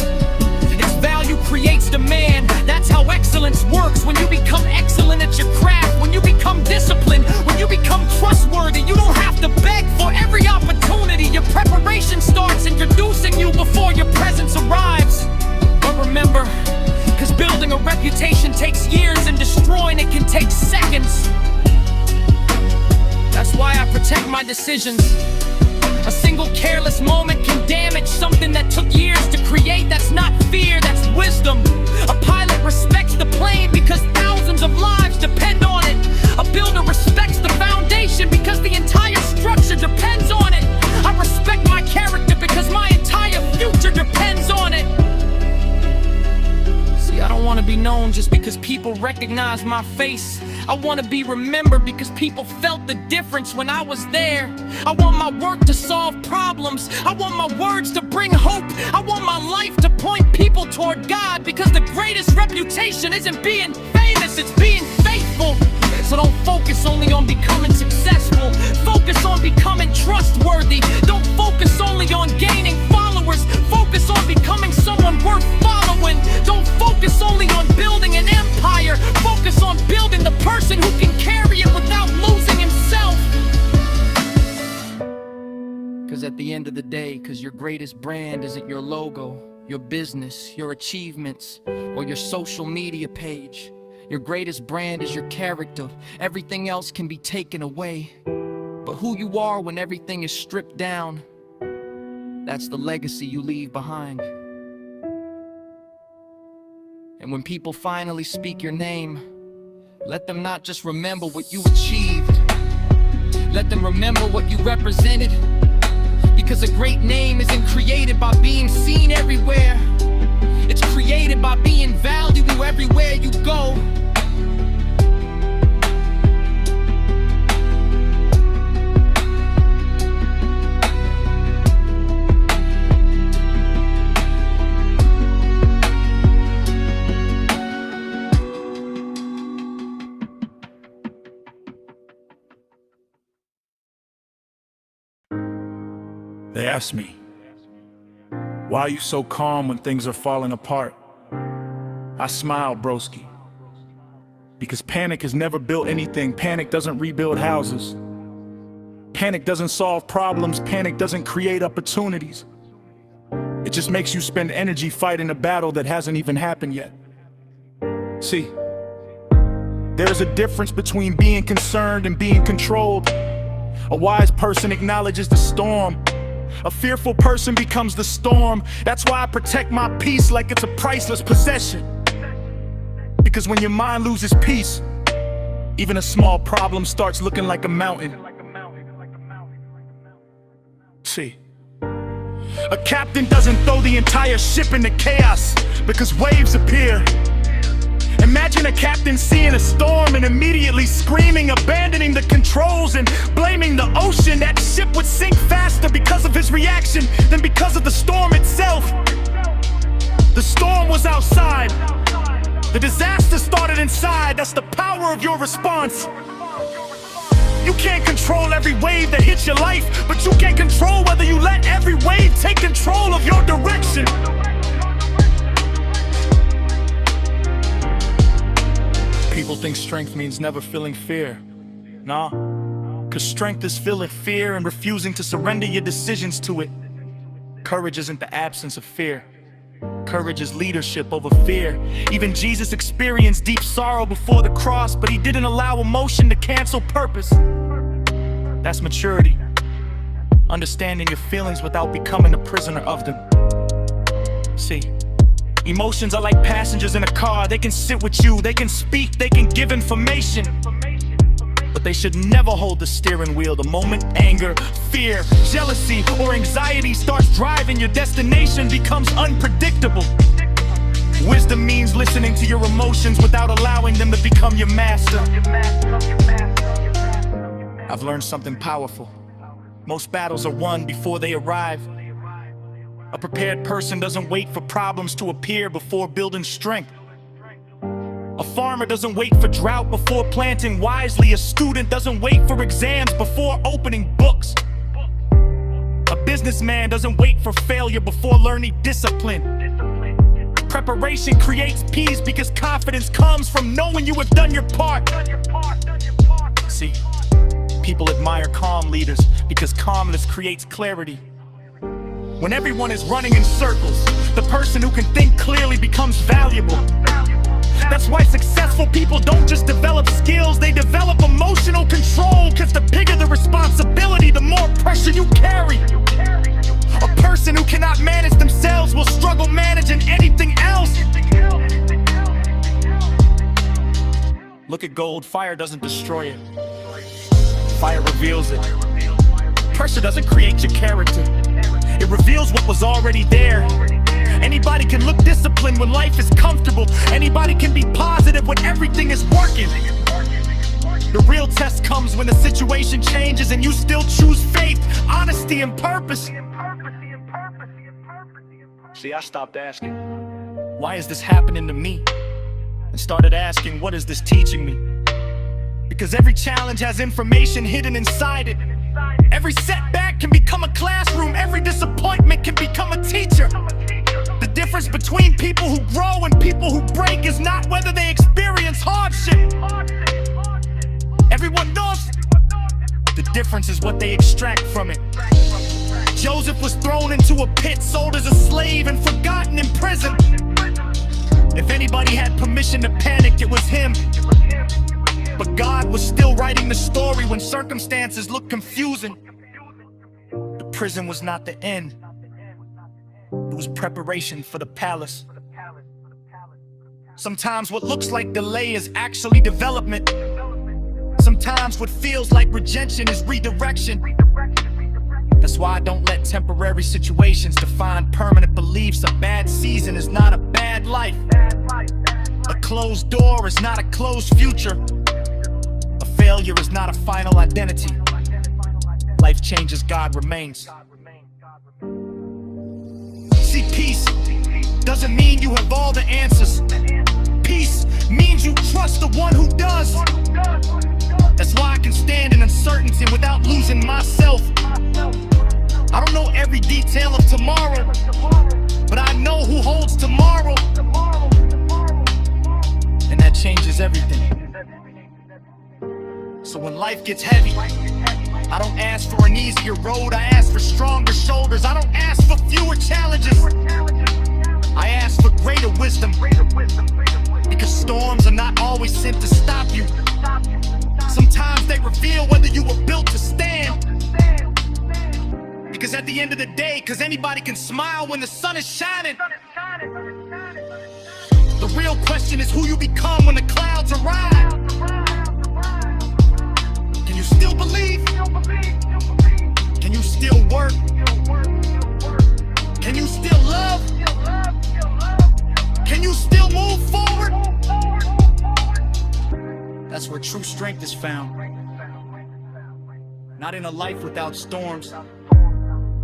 Its value creates demand. That's how excellence works. When you become excellent at your craft, when you become disciplined, when you become trustworthy, you don't have to beg for every opportunity. Your preparation starts introducing you before your presence arrives. But remember, cause building a reputation takes years and destroying it can take seconds. That's why I protect my decisions. A single careless moment can damage something that took years to create. That's not fear, that's wisdom. A pilot respects the plane because thousands of lives depend on it. A builder respects the foundation because the entire structure depends on it. I respect my character because my entire future depends on it. See, I don't want to be known just because people recognize my face. I want to be remembered because people felt the difference when I was there. I want my work to solve problems. I want my words to bring hope. I want my life to point people toward God, because the greatest reputation isn't being famous, it's being faithful. So don't focus only on becoming successful. Focus on becoming trustworthy. Don't focus only on gaining followers. Focus on becoming someone worth following. Don't focus only on building an empire. Focus on building the person who can carry it without losing himself. Cause at the end of the day, cause your greatest brand isn't your logo, your business, your achievements, or your social media page. Your greatest brand is your character. Everything else can be taken away. But who you are when everything is stripped down, that's the legacy you leave behind. And when people finally speak your name, let them not just remember what you achieved. Let them remember what you represented. Because a great name isn't created by being seen everywhere. It's created by being valued everywhere you go. They asked me, why are you so calm when things are falling apart? I smiled, broski. Because panic has never built anything. Panic doesn't rebuild houses. Panic doesn't solve problems. Panic doesn't create opportunities. It just makes you spend energy fighting a battle that hasn't even happened yet. See, there's a difference between being concerned and being controlled. A wise person acknowledges the storm. A fearful person becomes the storm. That's why I protect my peace like it's a priceless possession. Because when your mind loses peace, even a small problem starts looking like a mountain. See, a captain doesn't throw the entire ship into chaos because waves appear. Imagine a captain seeing a storm and immediately screaming, abandoning the controls and blaming the ocean. That ship would sink faster because of his reaction than because of the storm itself. The storm was outside. The disaster started inside. That's the power of your response. You can't control every wave that hits your life, but you can control whether you let every wave take control of your direction. People think strength means never feeling fear. Nah, cause strength is feeling fear and refusing to surrender your decisions to it. Courage isn't the absence of fear. Courage is leadership over fear. Even Jesus experienced deep sorrow before the cross, but he didn't allow emotion to cancel purpose. That's maturity. Understanding your feelings without becoming a prisoner of them. See, emotions are like passengers in a car. They can sit with you, they can speak, they can give information, but they should never hold the steering wheel. The moment anger, fear, jealousy, or anxiety starts driving, your destination becomes unpredictable. Wisdom means listening to your emotions without allowing them to become your master. I've learned something powerful. Most battles are won before they arrive. A prepared person doesn't wait for problems to appear before building strength. A farmer doesn't wait for drought before planting wisely. A student doesn't wait for exams before opening books. A businessman doesn't wait for failure before learning discipline. Preparation creates peace because confidence comes from knowing you have done your part. See, people admire calm leaders because calmness creates clarity. When everyone is running in circles, the person who can think clearly becomes valuable. That's why successful people don't just develop skills, they develop emotional control. Cause the bigger the responsibility, the more pressure you carry. A person who cannot manage themselves will struggle managing anything else. Look at gold, fire doesn't destroy it. Fire reveals it. Pressure doesn't create your character. It reveals what was already there. Anybody can look disciplined when life is comfortable. Anybody can be positive when everything is working. The real test comes when the situation changes and you still choose faith, honesty, and purpose. See, I stopped asking, why is this happening to me? And started asking, what is this teaching me? Because every challenge has information hidden inside it. Every setback can become a classroom. Every disappointment can become a teacher. The difference between people who grow and people who break is not whether they experience hardship. Everyone knows. The difference is what they extract from it. Joseph was thrown into a pit, sold as a slave, and forgotten in prison. If anybody had permission to panic, it was him. But God was still writing the story when circumstances looked confusing. The prison was not the end. It was preparation for the palace. Sometimes what looks like delay is actually development. Sometimes what feels like rejection is redirection. That's why I don't let temporary situations define permanent beliefs. A bad season is not a bad life. A closed door is not a closed future. A failure is not a final identity. Life changes, God remains. See, peace doesn't mean you have all the answers. Peace means you trust the one who does. That's why I can stand in uncertainty without losing myself. I don't know every detail of tomorrow, but I know who holds tomorrow. And that changes everything. So when life gets heavy, I don't ask for an easier road, I ask for stronger shoulders. I don't ask for fewer challenges, I ask for greater wisdom. Because storms are not always sent to stop you. Sometimes they reveal whether you were built to stand. Because at the end of the day, cause anybody can smile when the sun is shining. The real question is who you become when the clouds arrive. Can you still believe? Can you still work? Can you still love? Can you still move forward? That's where true strength is found. Not in a life without storms,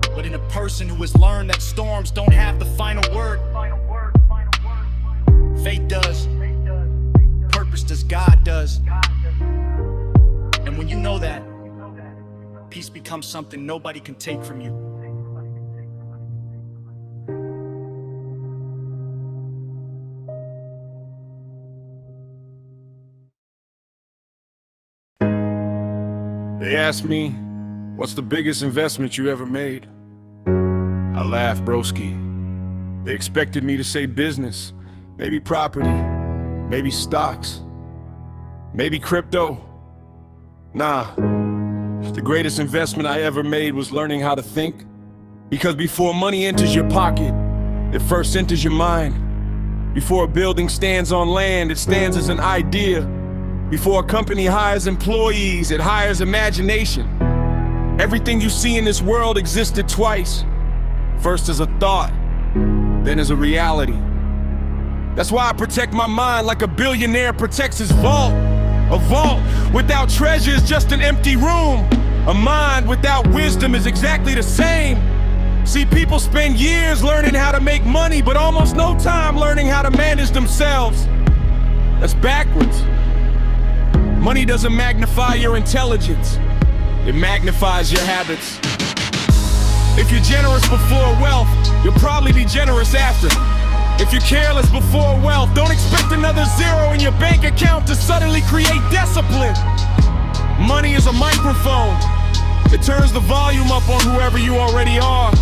but in a person who has learned that storms don't have the final word. Faith does. Purpose does. God does. And when you know that, peace becomes something nobody can take from you. They asked me, what's the biggest investment you ever made? I laughed, broski. They expected me to say business, maybe property, maybe stocks, maybe crypto. Nah, the greatest investment I ever made was learning how to think. Because before money enters your pocket, it first enters your mind. Before a building stands on land, it stands as an idea. Before a company hires employees, it hires imagination. Everything you see in this world existed twice. First as a thought, then as a reality. That's why I protect my mind like a billionaire protects his vault. A vault without treasure is just an empty room. A mind without wisdom is exactly the same. See, people spend years learning how to make money, but almost no time learning how to manage themselves. That's backwards. Money doesn't magnify your intelligence. It magnifies your habits. If you're generous before wealth, you'll probably be generous after. If you're careless before wealth, don't expect another zero in your bank account to suddenly create discipline. Money is a microphone. It turns the volume up on whoever you already are.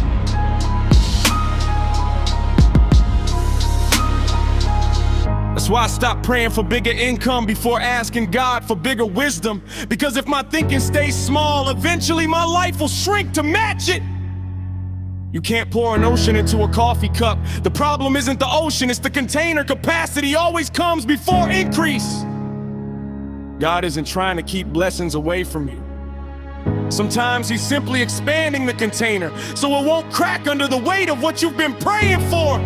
That's why I stopped praying for bigger income before asking God for bigger wisdom. Because if my thinking stays small, eventually my life will shrink to match it. You can't pour an ocean into a coffee cup. The problem isn't the ocean, it's the container. Capacity always comes before increase. God isn't trying to keep blessings away from you. Sometimes He's simply expanding the container so it won't crack under the weight of what you've been praying for.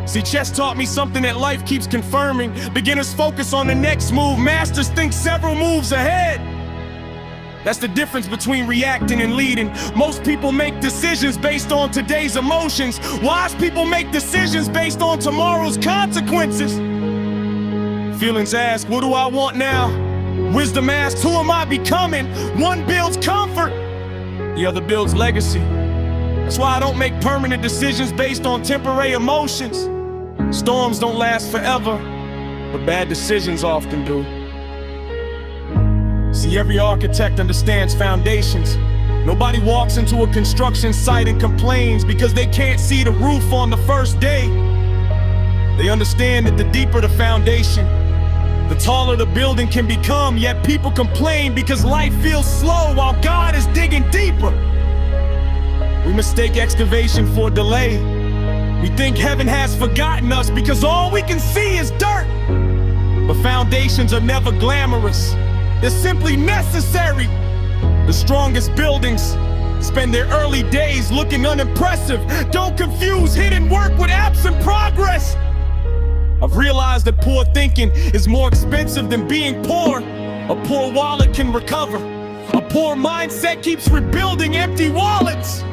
See, chess taught me something that life keeps confirming. Beginners focus on the next move, masters think several moves ahead. That's the difference between reacting and leading. Most people make decisions based on today's emotions. Wise people make decisions based on tomorrow's consequences. Feelings ask, what do I want now? Wisdom asks, who am I becoming? One builds comfort, the other builds legacy. That's why I don't make permanent decisions based on temporary emotions. Storms don't last forever, but bad decisions often do. See, every architect understands foundations. Nobody walks into a construction site and complains because they can't see the roof on the first day. They understand that the deeper the foundation, the taller the building can become, yet people complain because life feels slow while God is digging deeper. We mistake excavation for delay. We think heaven has forgotten us because all we can see is dirt. But foundations are never glamorous. They're simply necessary. The strongest buildings spend their early days looking unimpressive. Don't confuse hidden work with absent progress. I've realized that poor thinking is more expensive than being poor. A poor wallet can recover. A poor mindset keeps rebuilding empty wallets.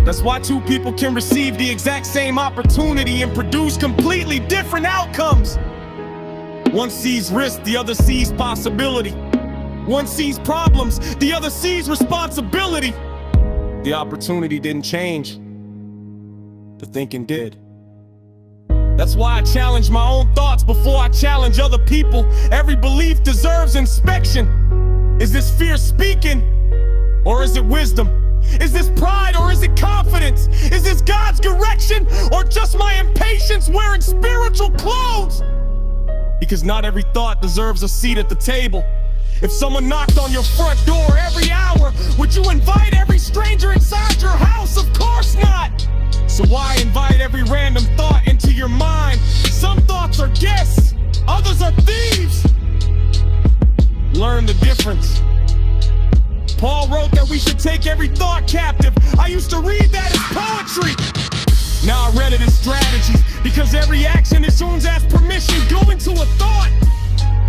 That's why two people can receive the exact same opportunity and produce completely different outcomes. One sees risk, the other sees possibility. One sees problems, the other sees responsibility. The opportunity didn't change. The thinking did. That's why I challenge my own thoughts before I challenge other people. Every belief deserves inspection. Is this fear speaking, or is it wisdom? Is this pride or is it confidence? Is this God's direction or just my impatience wearing spiritual clothes? Because not every thought deserves a seat at the table. If someone knocked on your front door every hour, would you invite every stranger inside your house? Of course not. So why invite every random thought into your mind? Some thoughts are guests, others are thieves. Learn the difference. Paul wrote that we should take every thought captive. I used to read that as poetry. Now I read it as strategy, because every action as soon as permission go into a thought.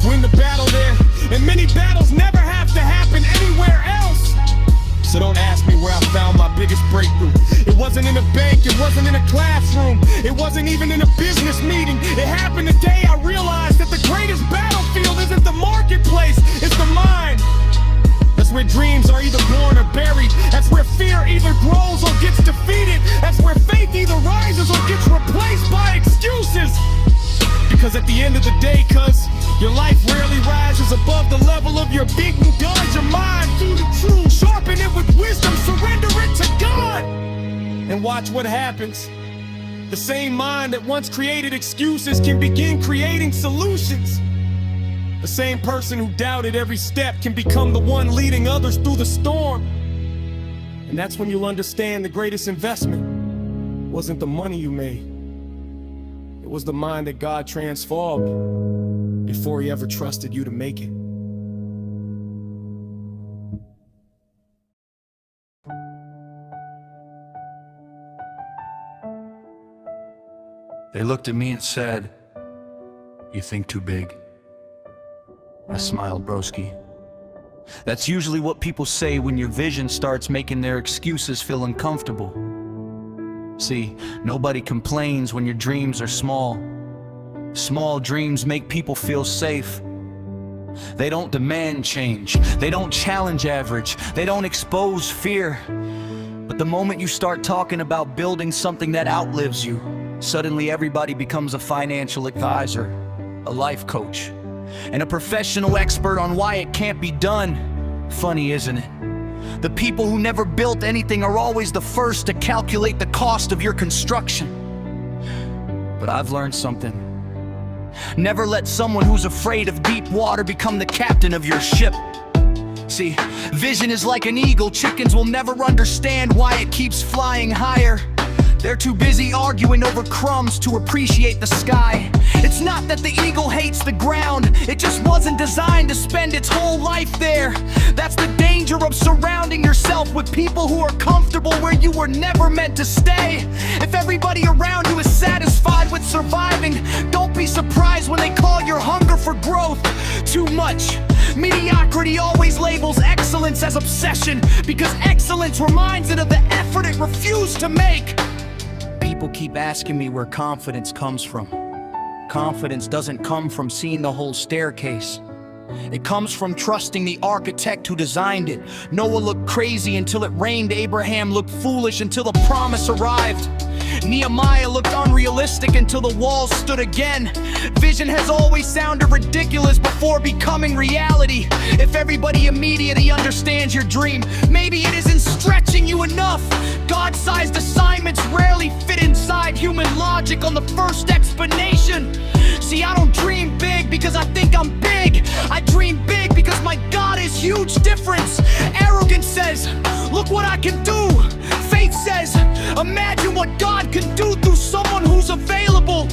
Win the battle there, and many battles never have to happen anywhere else. So don't ask me where I found my biggest breakthrough. It wasn't in a bank, it wasn't in a classroom, it wasn't even in a business meeting. It happened the day I realized that the greatest battlefield isn't the marketplace, it's the mind. That's where dreams are either born or buried. That's where fear either grows or gets defeated. That's where faith either rises or gets replaced by excuses. Because at the end of the day, your life rarely rises above the level of your beaten guns. Your mind through the truth, sharpen it with wisdom, surrender it to God, and watch what happens. The same mind that once created excuses can begin creating solutions. The same person who doubted every step can become the one leading others through the storm. And that's when you'll understand the greatest investment wasn't the money you made. It was the mind that God transformed before He ever trusted you to make it. They looked at me and said, "You think too big." I smiled, broski. That's usually what people say when your vision starts making their excuses feel uncomfortable. See, nobody complains when your dreams are small. Small dreams make people feel safe. They don't demand change. They don't challenge average. They don't expose fear. But the moment you start talking about building something that outlives you, suddenly everybody becomes a financial advisor, a life coach, and a professional expert on why it can't be done. Funny, isn't it? The people who never built anything are always the first to calculate the cost of your construction. But I've learned something. Never let someone who's afraid of deep water become the captain of your ship. See, vision is like an eagle. Chickens will never understand why it keeps flying higher. They're too busy arguing over crumbs to appreciate the sky. It's not that the eagle hates the ground, it just wasn't designed to spend its whole life there. That's the danger of surrounding yourself with people who are comfortable where you were never meant to stay. If everybody around you is satisfied with surviving, don't be surprised when they call your hunger for growth too much. Mediocrity always labels excellence as obsession, because excellence reminds it of the effort it refused to make. People keep asking me where confidence comes from. Confidence doesn't come from seeing the whole staircase. It comes from trusting the architect who designed it. Noah looked crazy until it rained. Abraham looked foolish until the promise arrived. Nehemiah looked unrealistic until the walls stood again. Vision has always sounded ridiculous before becoming reality. If everybody immediately understands your dream, maybe it isn't stretching you enough. God-sized assignments rarely fit inside human logic on the first explanation. See, I don't dream big because I think I'm big. I dream big because my God is huge difference. Arrogance says, look what I can do. Faith says, imagine what God can do through someone who's available.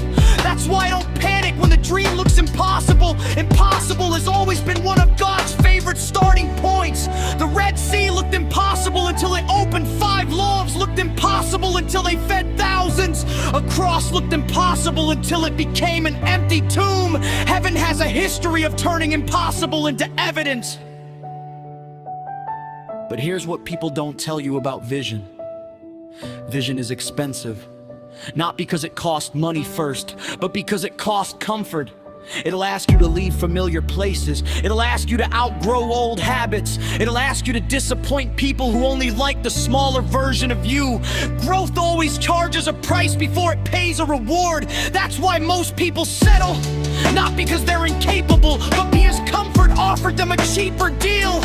That's why I don't panic when the dream looks impossible. Impossible has always been one of God's favorite starting points. The Red Sea looked impossible until it opened. 5 loaves looked impossible until they fed thousands. A cross looked impossible until it became an empty tomb. Heaven has a history of turning impossible into evidence. But here's what people don't tell you about vision. Vision is expensive. Not because it costs money first, but because it costs comfort. It'll ask you to leave familiar places. It'll ask you to outgrow old habits. It'll ask you to disappoint people who only like the smaller version of you. Growth always charges a price before it pays a reward. That's why most people settle. Not because they're incapable, but because comfort offered them a cheaper deal.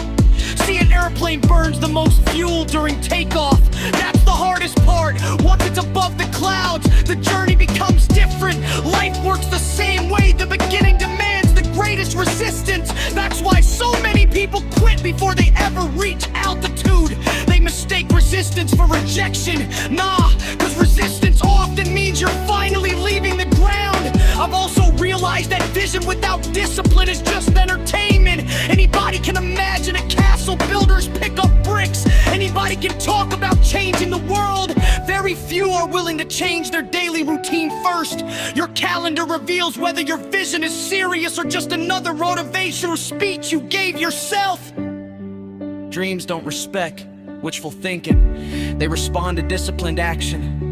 See, an airplane burns the most fuel during takeoff. That's the hardest part. Once it's above the clouds, the journey becomes different. Life works the same way. The beginning demands the greatest resistance. That's why so many people quit before they ever reach altitude. They mistake resistance for rejection. Nah, cause resistance often means you're finally leaving the ground. I've also realized that vision without discipline is just entertainment. Anybody can imagine a castle, builders pick up bricks. Anybody can talk about changing the world. Very few are willing to change their daily routine first. Your calendar reveals whether your vision is serious or just another motivational speech you gave yourself. Dreams don't respect wishful thinking. They respond to disciplined action.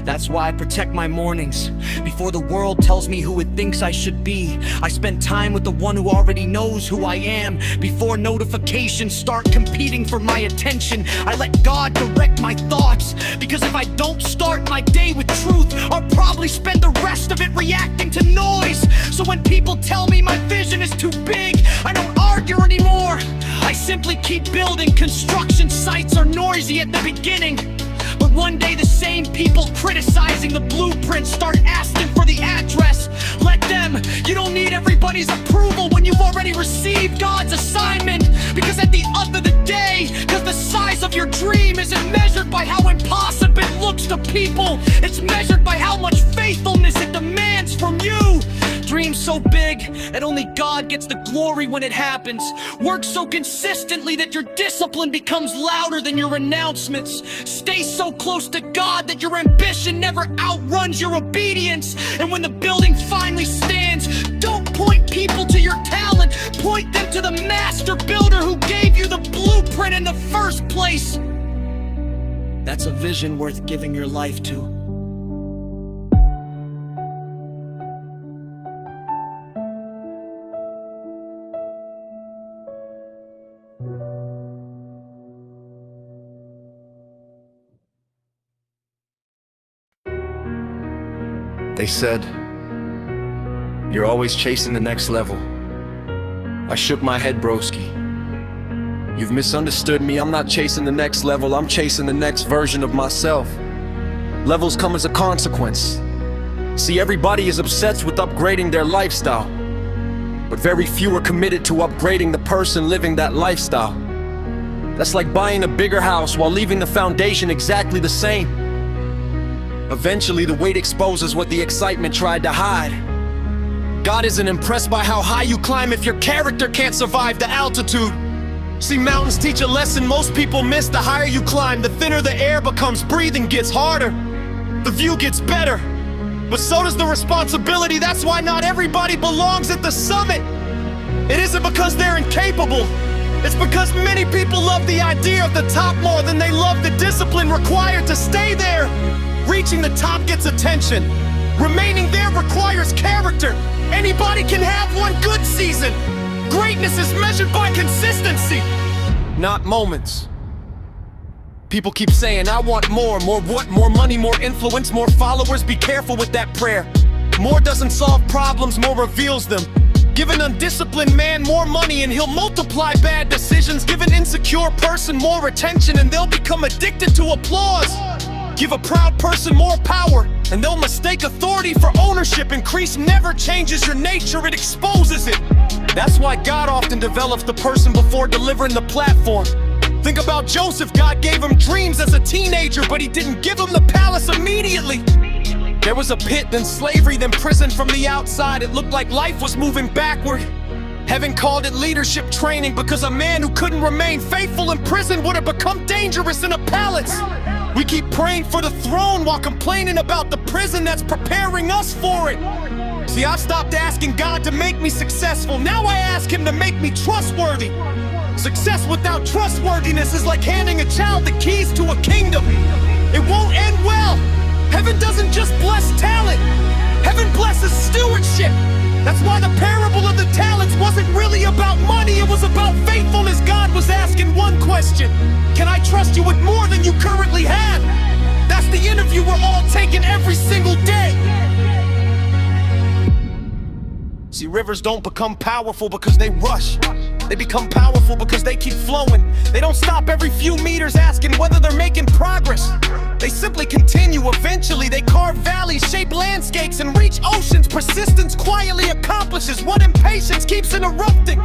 That's why I protect my mornings. Before the world tells me who it thinks I should be, I spend time with the one who already knows who I am. Before notifications start competing for my attention, I let God direct my thoughts. Because if I don't start my day with truth, I'll probably spend the rest of it reacting to noise. So when people tell me my vision is too big, I don't argue anymore. I simply keep building. Construction sites are noisy at the beginning, but But one day the same people criticizing the blueprint start asking for the address. Let them. You don't need everybody's approval when you've already received God's assignment. Because at the end of the day, because the size of your dream isn't measured by how impossible it looks to people. It's measured by how much faithfulness it demands from you. Dream so big that only God gets the glory when it happens. Work so consistently that your discipline becomes louder than your announcements. Stay so close to God that your ambition never outruns your obedience. And when the building finally stands, don't point people to your talent. Point them to the master builder who gave you the blueprint in the first place. That's a vision worth giving your life to. They said, you're always chasing the next level. I shook my head, broski. You've misunderstood me. I'm not chasing the next level, I'm chasing the next version of myself. Levels come as a consequence. See, everybody is obsessed with upgrading their lifestyle, but very few are committed to upgrading the person living that lifestyle. That's like buying a bigger house while leaving the foundation exactly the same. Eventually, the weight exposes what the excitement tried to hide. God isn't impressed by how high you climb if your character can't survive the altitude. See, mountains teach a lesson most people miss. The higher you climb, the thinner the air becomes. Breathing gets harder, the view gets better, but so does the responsibility. That's why not everybody belongs at the summit. It isn't because they're incapable. It's because many people love the idea of the top more than they love the discipline required to stay there. Reaching the top gets attention. Remaining there requires character. Anybody can have one good season. Greatness is measured by consistency, not moments. People keep saying, I want more. More what? More money, more influence, more followers. Be careful with that prayer. More doesn't solve problems, more reveals them. Give an undisciplined man more money and he'll multiply bad decisions. Give an insecure person more attention and they'll become addicted to applause. Give a proud person more power and they'll mistake authority for ownership. Increase never changes your nature, it exposes it. That's why God often develops the person before delivering the platform. Think about Joseph. God gave him dreams as a teenager, but he didn't give him the palace immediately. There was a pit, then slavery, then prison. From the outside, it looked like life was moving backward. Heaven called it leadership training because a man who couldn't remain faithful in prison would have become dangerous in a palace. We keep praying for the throne while complaining about the prison that's preparing us for it. See, I've stopped asking God to make me successful. Now I ask him to make me trustworthy. Success without trustworthiness is like handing a child the keys to a kingdom. It won't end well. Heaven doesn't just bless talent. Heaven blesses stewardship. That's why the parable of the talents wasn't really about money, it was about faithfulness. God was asking one question: can I trust you with more than you currently have? That's the interview we're all taking every single day. See, rivers don't become powerful because they rush. They become powerful because they keep flowing. They don't stop every few meters asking whether they're making progress. They simply continue. Eventually they carve valleys, shape landscapes, and reach oceans. Persistence quietly accomplishes what impatience keeps interrupting.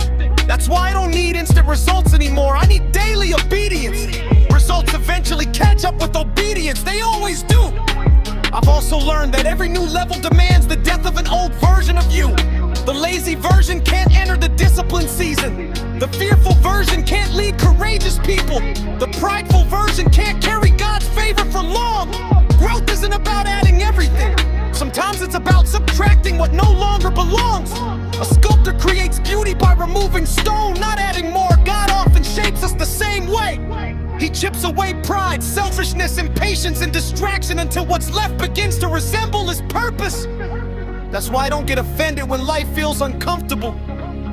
That's why I don't need instant results anymore. I need daily obedience. Results eventually catch up with obedience. They always do. I've also learned that every new level demands the death of an old version of you. The lazy version can't enter the discipline season. The fearful version can't lead courageous people. The prideful version can't carry God's favor for long. Growth isn't about adding everything. Sometimes it's about subtracting what no longer belongs. A sculptor creates beauty by removing stone, not adding more. God often shapes us the same way. He chips away pride, selfishness, impatience, and distraction until what's left begins to resemble his purpose. That's why I don't get offended when life feels uncomfortable.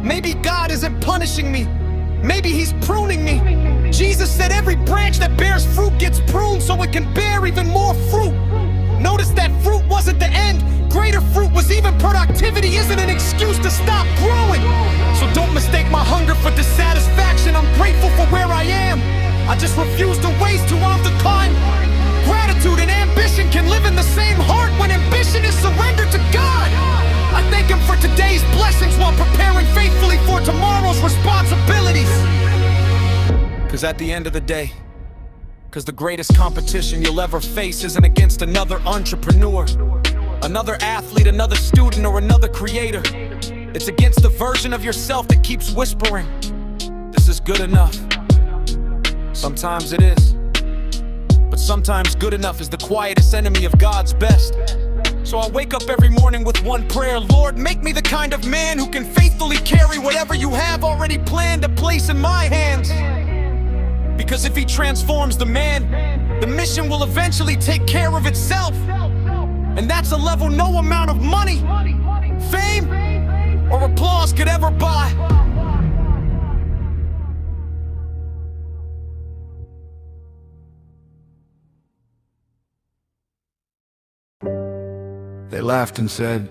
Maybe God isn't punishing me. Maybe he's pruning me. Jesus said every branch that bears fruit gets pruned so it can bear even more fruit. Notice that fruit wasn't the end. Greater fruit was even productivity isn't an excuse to stop growing. So don't mistake my hunger for dissatisfaction. I'm grateful for where I am. I just refuse to waste who I'm to climb. gratitude, and ambition can live in the same heart when ambition is surrendered to God. I thank Him for today's blessings while preparing faithfully for tomorrow's responsibilities. Cause at the end of the day, cause the greatest competition you'll ever face isn't against another entrepreneur, another athlete, another student, or another creator. It's against the version of yourself that keeps whispering, "This is good enough." Sometimes it is, but sometimes good enough is the quietest enemy of God's best. So I wake up every morning with one prayer: Lord, make me the kind of man who can faithfully carry whatever you have already planned to place in my hands. Because if He transforms the man, the mission will eventually take care of itself. And that's a level no amount of money, fame, or applause could ever buy. They laughed and said,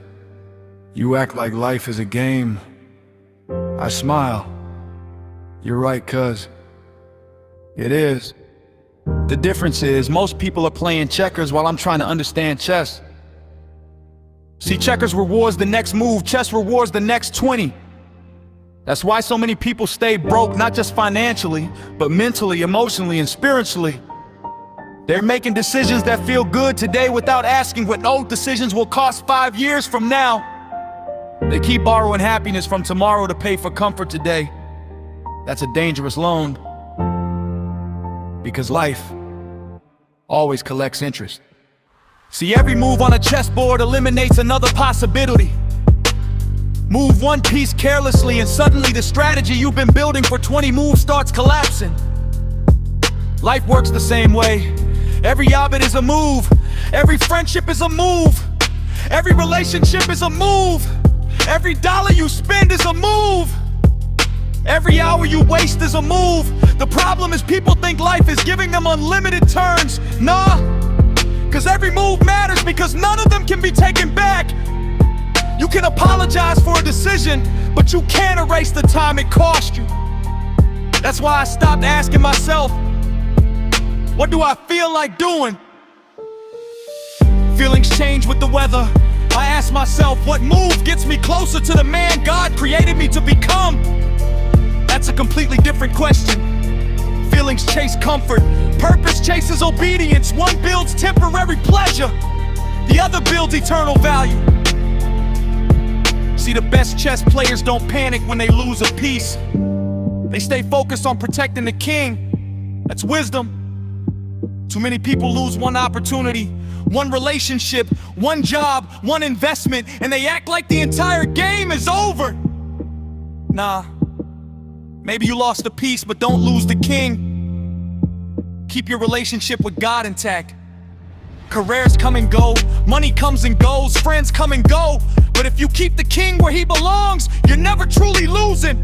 "You act like life is a game." I smile. "You're right, cuz it is." The difference is, most people are playing checkers while I'm trying to understand chess. See, checkers rewards the next move, chess rewards the next 20. That's why so many people stay broke, not just financially, but mentally, emotionally, and spiritually. They're making decisions that feel good today without asking what old decisions will cost 5 years from now. They keep borrowing happiness from tomorrow to pay for comfort today. That's a dangerous loan, because life always collects interest. See, every move on a chessboard eliminates another possibility. Move one piece carelessly and suddenly the strategy you've been building for 20 moves starts collapsing. Life works the same way. Every habit is a move. Every friendship is a move. Every relationship is a move. Every dollar you spend is a move. Every hour you waste is a move. The problem is people think life is giving them unlimited turns. Nah, cause every move matters, because none of them can be taken back. You can apologize for a decision, but you can't erase the time it cost you. That's why I stopped asking myself, what do I feel like doing? Feelings change with the weather. I ask myself, what move gets me closer to the man God created me to become? That's a completely different question. Feelings chase comfort. Purpose chases obedience. One builds temporary pleasure. The other builds eternal value. See, the best chess players don't panic when they lose a piece. They stay focused on protecting the king. That's wisdom. Too many people lose one opportunity, one relationship, one job, one investment, and they act like the entire game is over. Nah, maybe you lost a piece, but don't lose the king. Keep your relationship with God intact. Careers come and go, money comes and goes, friends come and go. But if you keep the king where he belongs, you're never truly losing.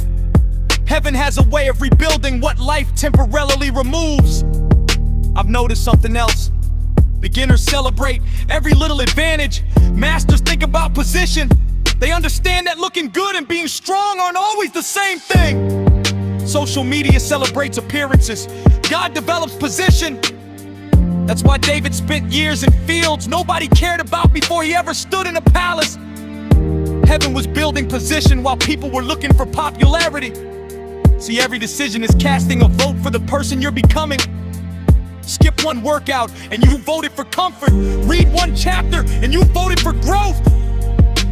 Heaven has a way of rebuilding what life temporarily removes. I've noticed something else. Beginners celebrate every little advantage. Masters think about position. They understand that looking good and being strong aren't always the same thing. Social media celebrates appearances. God develops position. That's why David spent years in fields nobody cared about before he ever stood in a palace. Heaven was building position while people were looking for popularity. See, every decision is casting a vote for the person you're becoming. Skip one workout and you voted for comfort. Read one chapter and you voted for growth.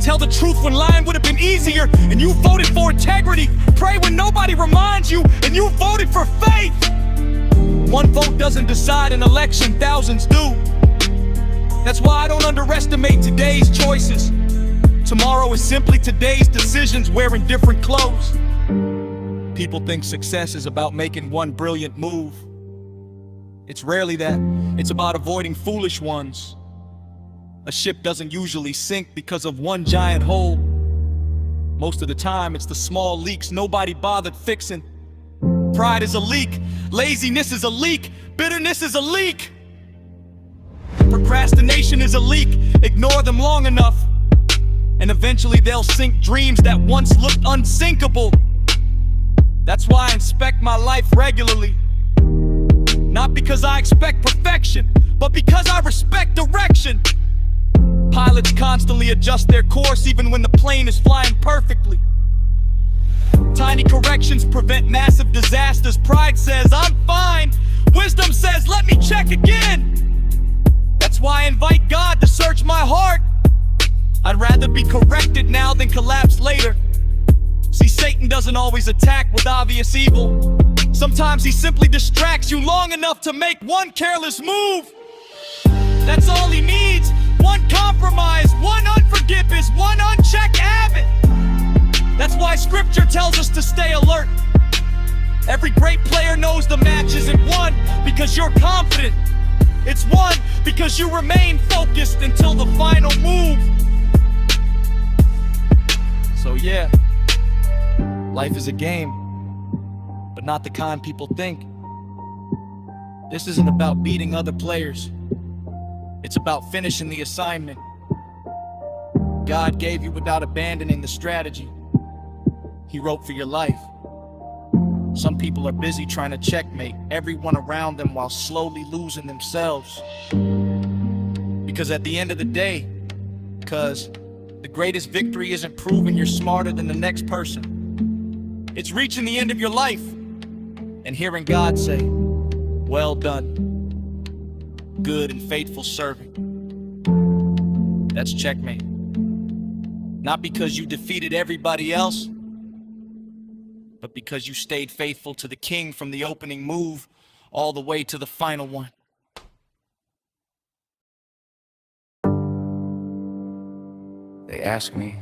Tell the truth when lying would have been easier and you voted for integrity. Pray when nobody reminds you and you voted for faith. One vote doesn't decide an election, thousands do. That's why I don't underestimate today's choices. Tomorrow is simply today's decisions wearing different clothes. People think success is about making one brilliant move. It's rarely that. It's about avoiding foolish ones. A ship doesn't usually sink because of one giant hole. Most of the time, it's the small leaks nobody bothered fixing. Pride is a leak. Laziness is a leak. Bitterness is a leak. Procrastination is a leak. Ignore them long enough, and eventually they'll sink dreams that once looked unsinkable. That's why I inspect my life regularly. Not because I expect perfection, but because I respect direction. Pilots constantly adjust their course even when the plane is flying perfectly. Tiny corrections prevent massive disasters. Pride says, I'm fine. Wisdom says, let me check again. That's why I invite God to search my heart. I'd rather be corrected now than collapse later. See, Satan doesn't always attack with obvious evil. Sometimes he simply distracts you long enough to make one careless move. That's all he needs. One compromise, one unforgiveness, one unchecked habit. That's why scripture tells us to stay alert. Every great player knows the match isn't won because you're confident. It's won because you remain focused until the final move. So yeah, life is a game, but not the kind people think. This isn't about beating other players. It's about finishing the assignment God gave you without abandoning the strategy He wrote for your life. Some people are busy trying to checkmate everyone around them while slowly losing themselves. Because at the end of the day, the greatest victory isn't proving you're smarter than the next person. It's reaching the end of your life and hearing God say, well done, good and faithful servant. That's checkmate. Not because you defeated everybody else, but because you stayed faithful to the king from the opening move all the way to the final one. They ask me,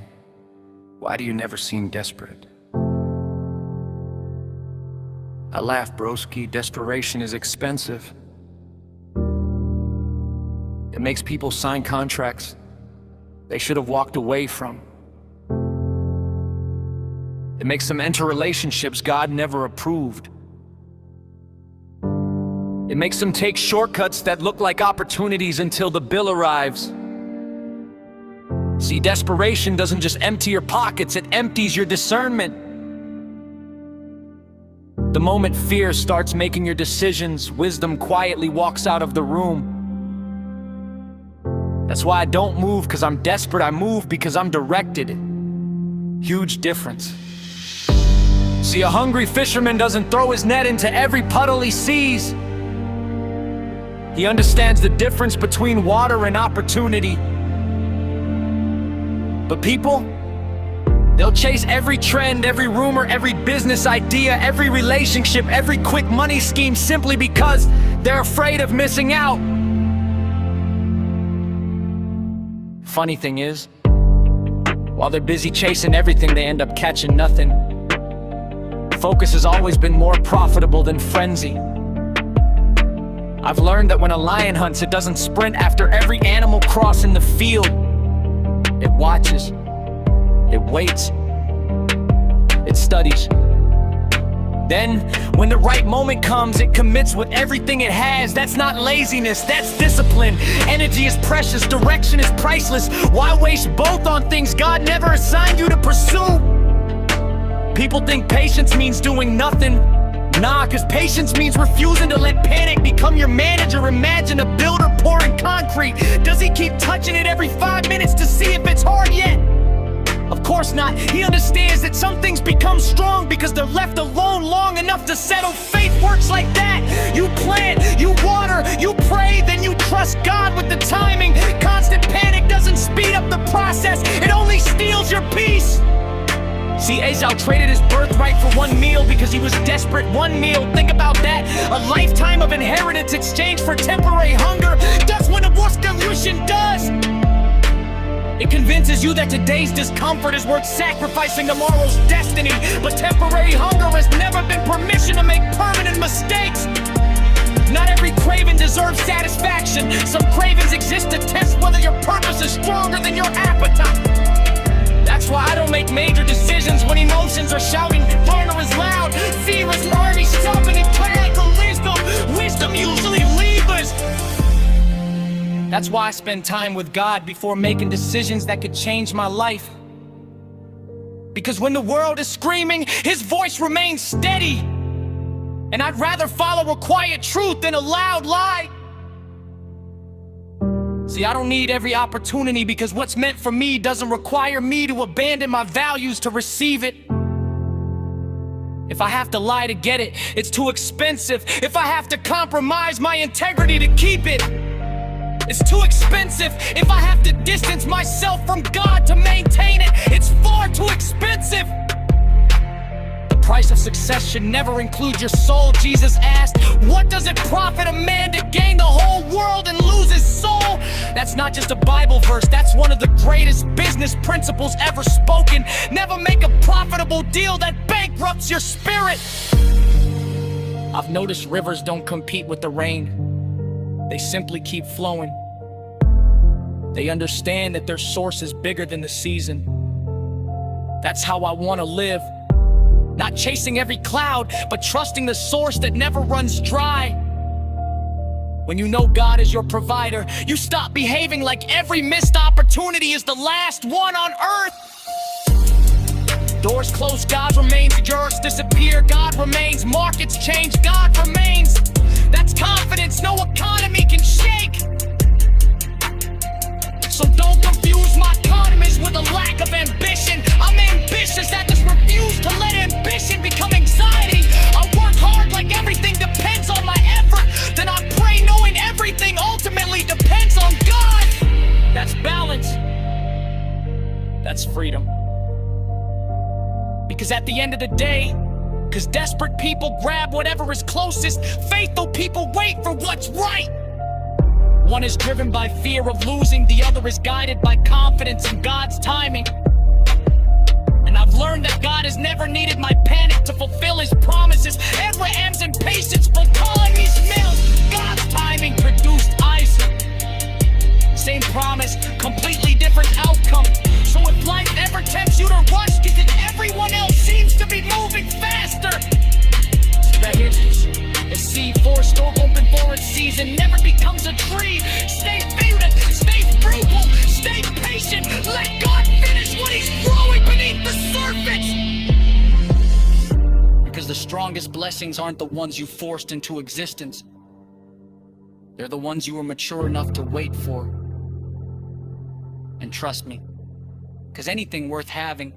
why do you never seem desperate? I laugh, broski. Desperation is expensive. It makes people sign contracts they should have walked away from. It makes them enter relationships God never approved. It makes them take shortcuts that look like opportunities until the bill arrives. See, desperation doesn't just empty your pockets, it empties your discernment. The moment fear starts making your decisions, wisdom quietly walks out of the room. That's why I don't move because I'm desperate, I move because I'm directed. Huge difference. See, a hungry fisherman doesn't throw his net into every puddle he sees. He understands the difference between water and opportunity. But people, they'll chase every trend, every rumor, every business idea, every relationship, every quick money scheme simply because they're afraid of missing out. Funny thing is, while they're busy chasing everything, they end up catching nothing. Focus has always been more profitable than frenzy. I've learned that when a lion hunts, it doesn't sprint after every animal crossing the field. It watches, it waits, it studies. Then, when the right moment comes, it commits with everything it has. That's not laziness, that's discipline. Energy is precious, direction is priceless. Why waste both on things God never assigned you to pursue? People think patience means doing nothing. Nah, cause patience means refusing to let panic become your manager. Imagine a builder pouring concrete. Does he keep touching it every 5 minutes to see if it's hard yet? Of course not. He understands that some things become strong because they're left alone long enough to settle. Faith works like that. You plant, you water, you pray, then you trust God with the timing. Constant panic doesn't speed up the process, it only steals your peace. See, Esau traded his birthright for one meal because he was desperate. One meal, think about that. A lifetime of inheritance exchanged for temporary hunger. That's what a revolution does. It convinces you that today's discomfort is worth sacrificing tomorrow's destiny. But temporary hunger has never been permission to make permanent mistakes. Not every craving deserves satisfaction. Some cravings exist to test whether your purpose is stronger than your appetite. That's why I don't make major decisions when emotions are shouting. Burner is loud, fear is already stubborn and clerical wisdom usually levers. That's why I spend time with God before making decisions that could change my life. Because when the world is screaming, His voice remains steady. And I'd rather follow a quiet truth than a loud lie. See, I don't need every opportunity because what's meant for me doesn't require me to abandon my values to receive it. If I have to lie to get it, it's too expensive. If I have to compromise my integrity to keep it, it's too expensive. If I have to distance myself from God to maintain it, it's far too expensive. The price of success should never include your soul. Jesus asked, what does it profit a man to gain the whole world and lose his soul? That's not just a Bible verse, that's one of the greatest business principles ever spoken. Never make a profitable deal that bankrupts your spirit. I've noticed rivers don't compete with the rain. They simply keep flowing. They understand that their source is bigger than the season. That's how I want to live. Not chasing every cloud, but trusting the source that never runs dry. When you know God is your provider, you stop behaving like every missed opportunity is the last one on earth. Doors close, God remains. Yours disappear, God remains. Markets change, God remains. That's confidence no economy can shake. So don't confuse my confidence with a lack of ambition. I'm ambitious, I just refuse to let ambition become anxiety. I work hard like everything depends on my effort. Then I pray knowing everything ultimately depends on God. That's balance. That's freedom. Because at the end of the day, because desperate people grab whatever is closest, faithful people wait for what's right. One is driven by fear of losing, the other is guided by confidence in God's timing. And I've learned that God has never needed my panic to fulfill his promises. Abraham's impatience for calling these mills, God's timing produced Isaac. Same promise, completely different outcome. So if life ever tempts you to rush, cause then everyone else seems to be moving faster. A seed forced or open for its season never becomes a tree. Stay muted, stay fruitful, stay patient. Let God finish what he's growing beneath the surface. Because the strongest blessings aren't the ones you forced into existence. They're the ones you were mature enough to wait for. And trust me, because anything worth having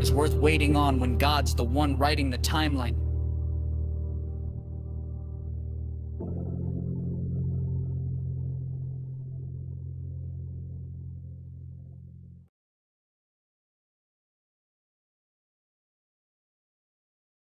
is worth waiting on when God's the one writing the timeline.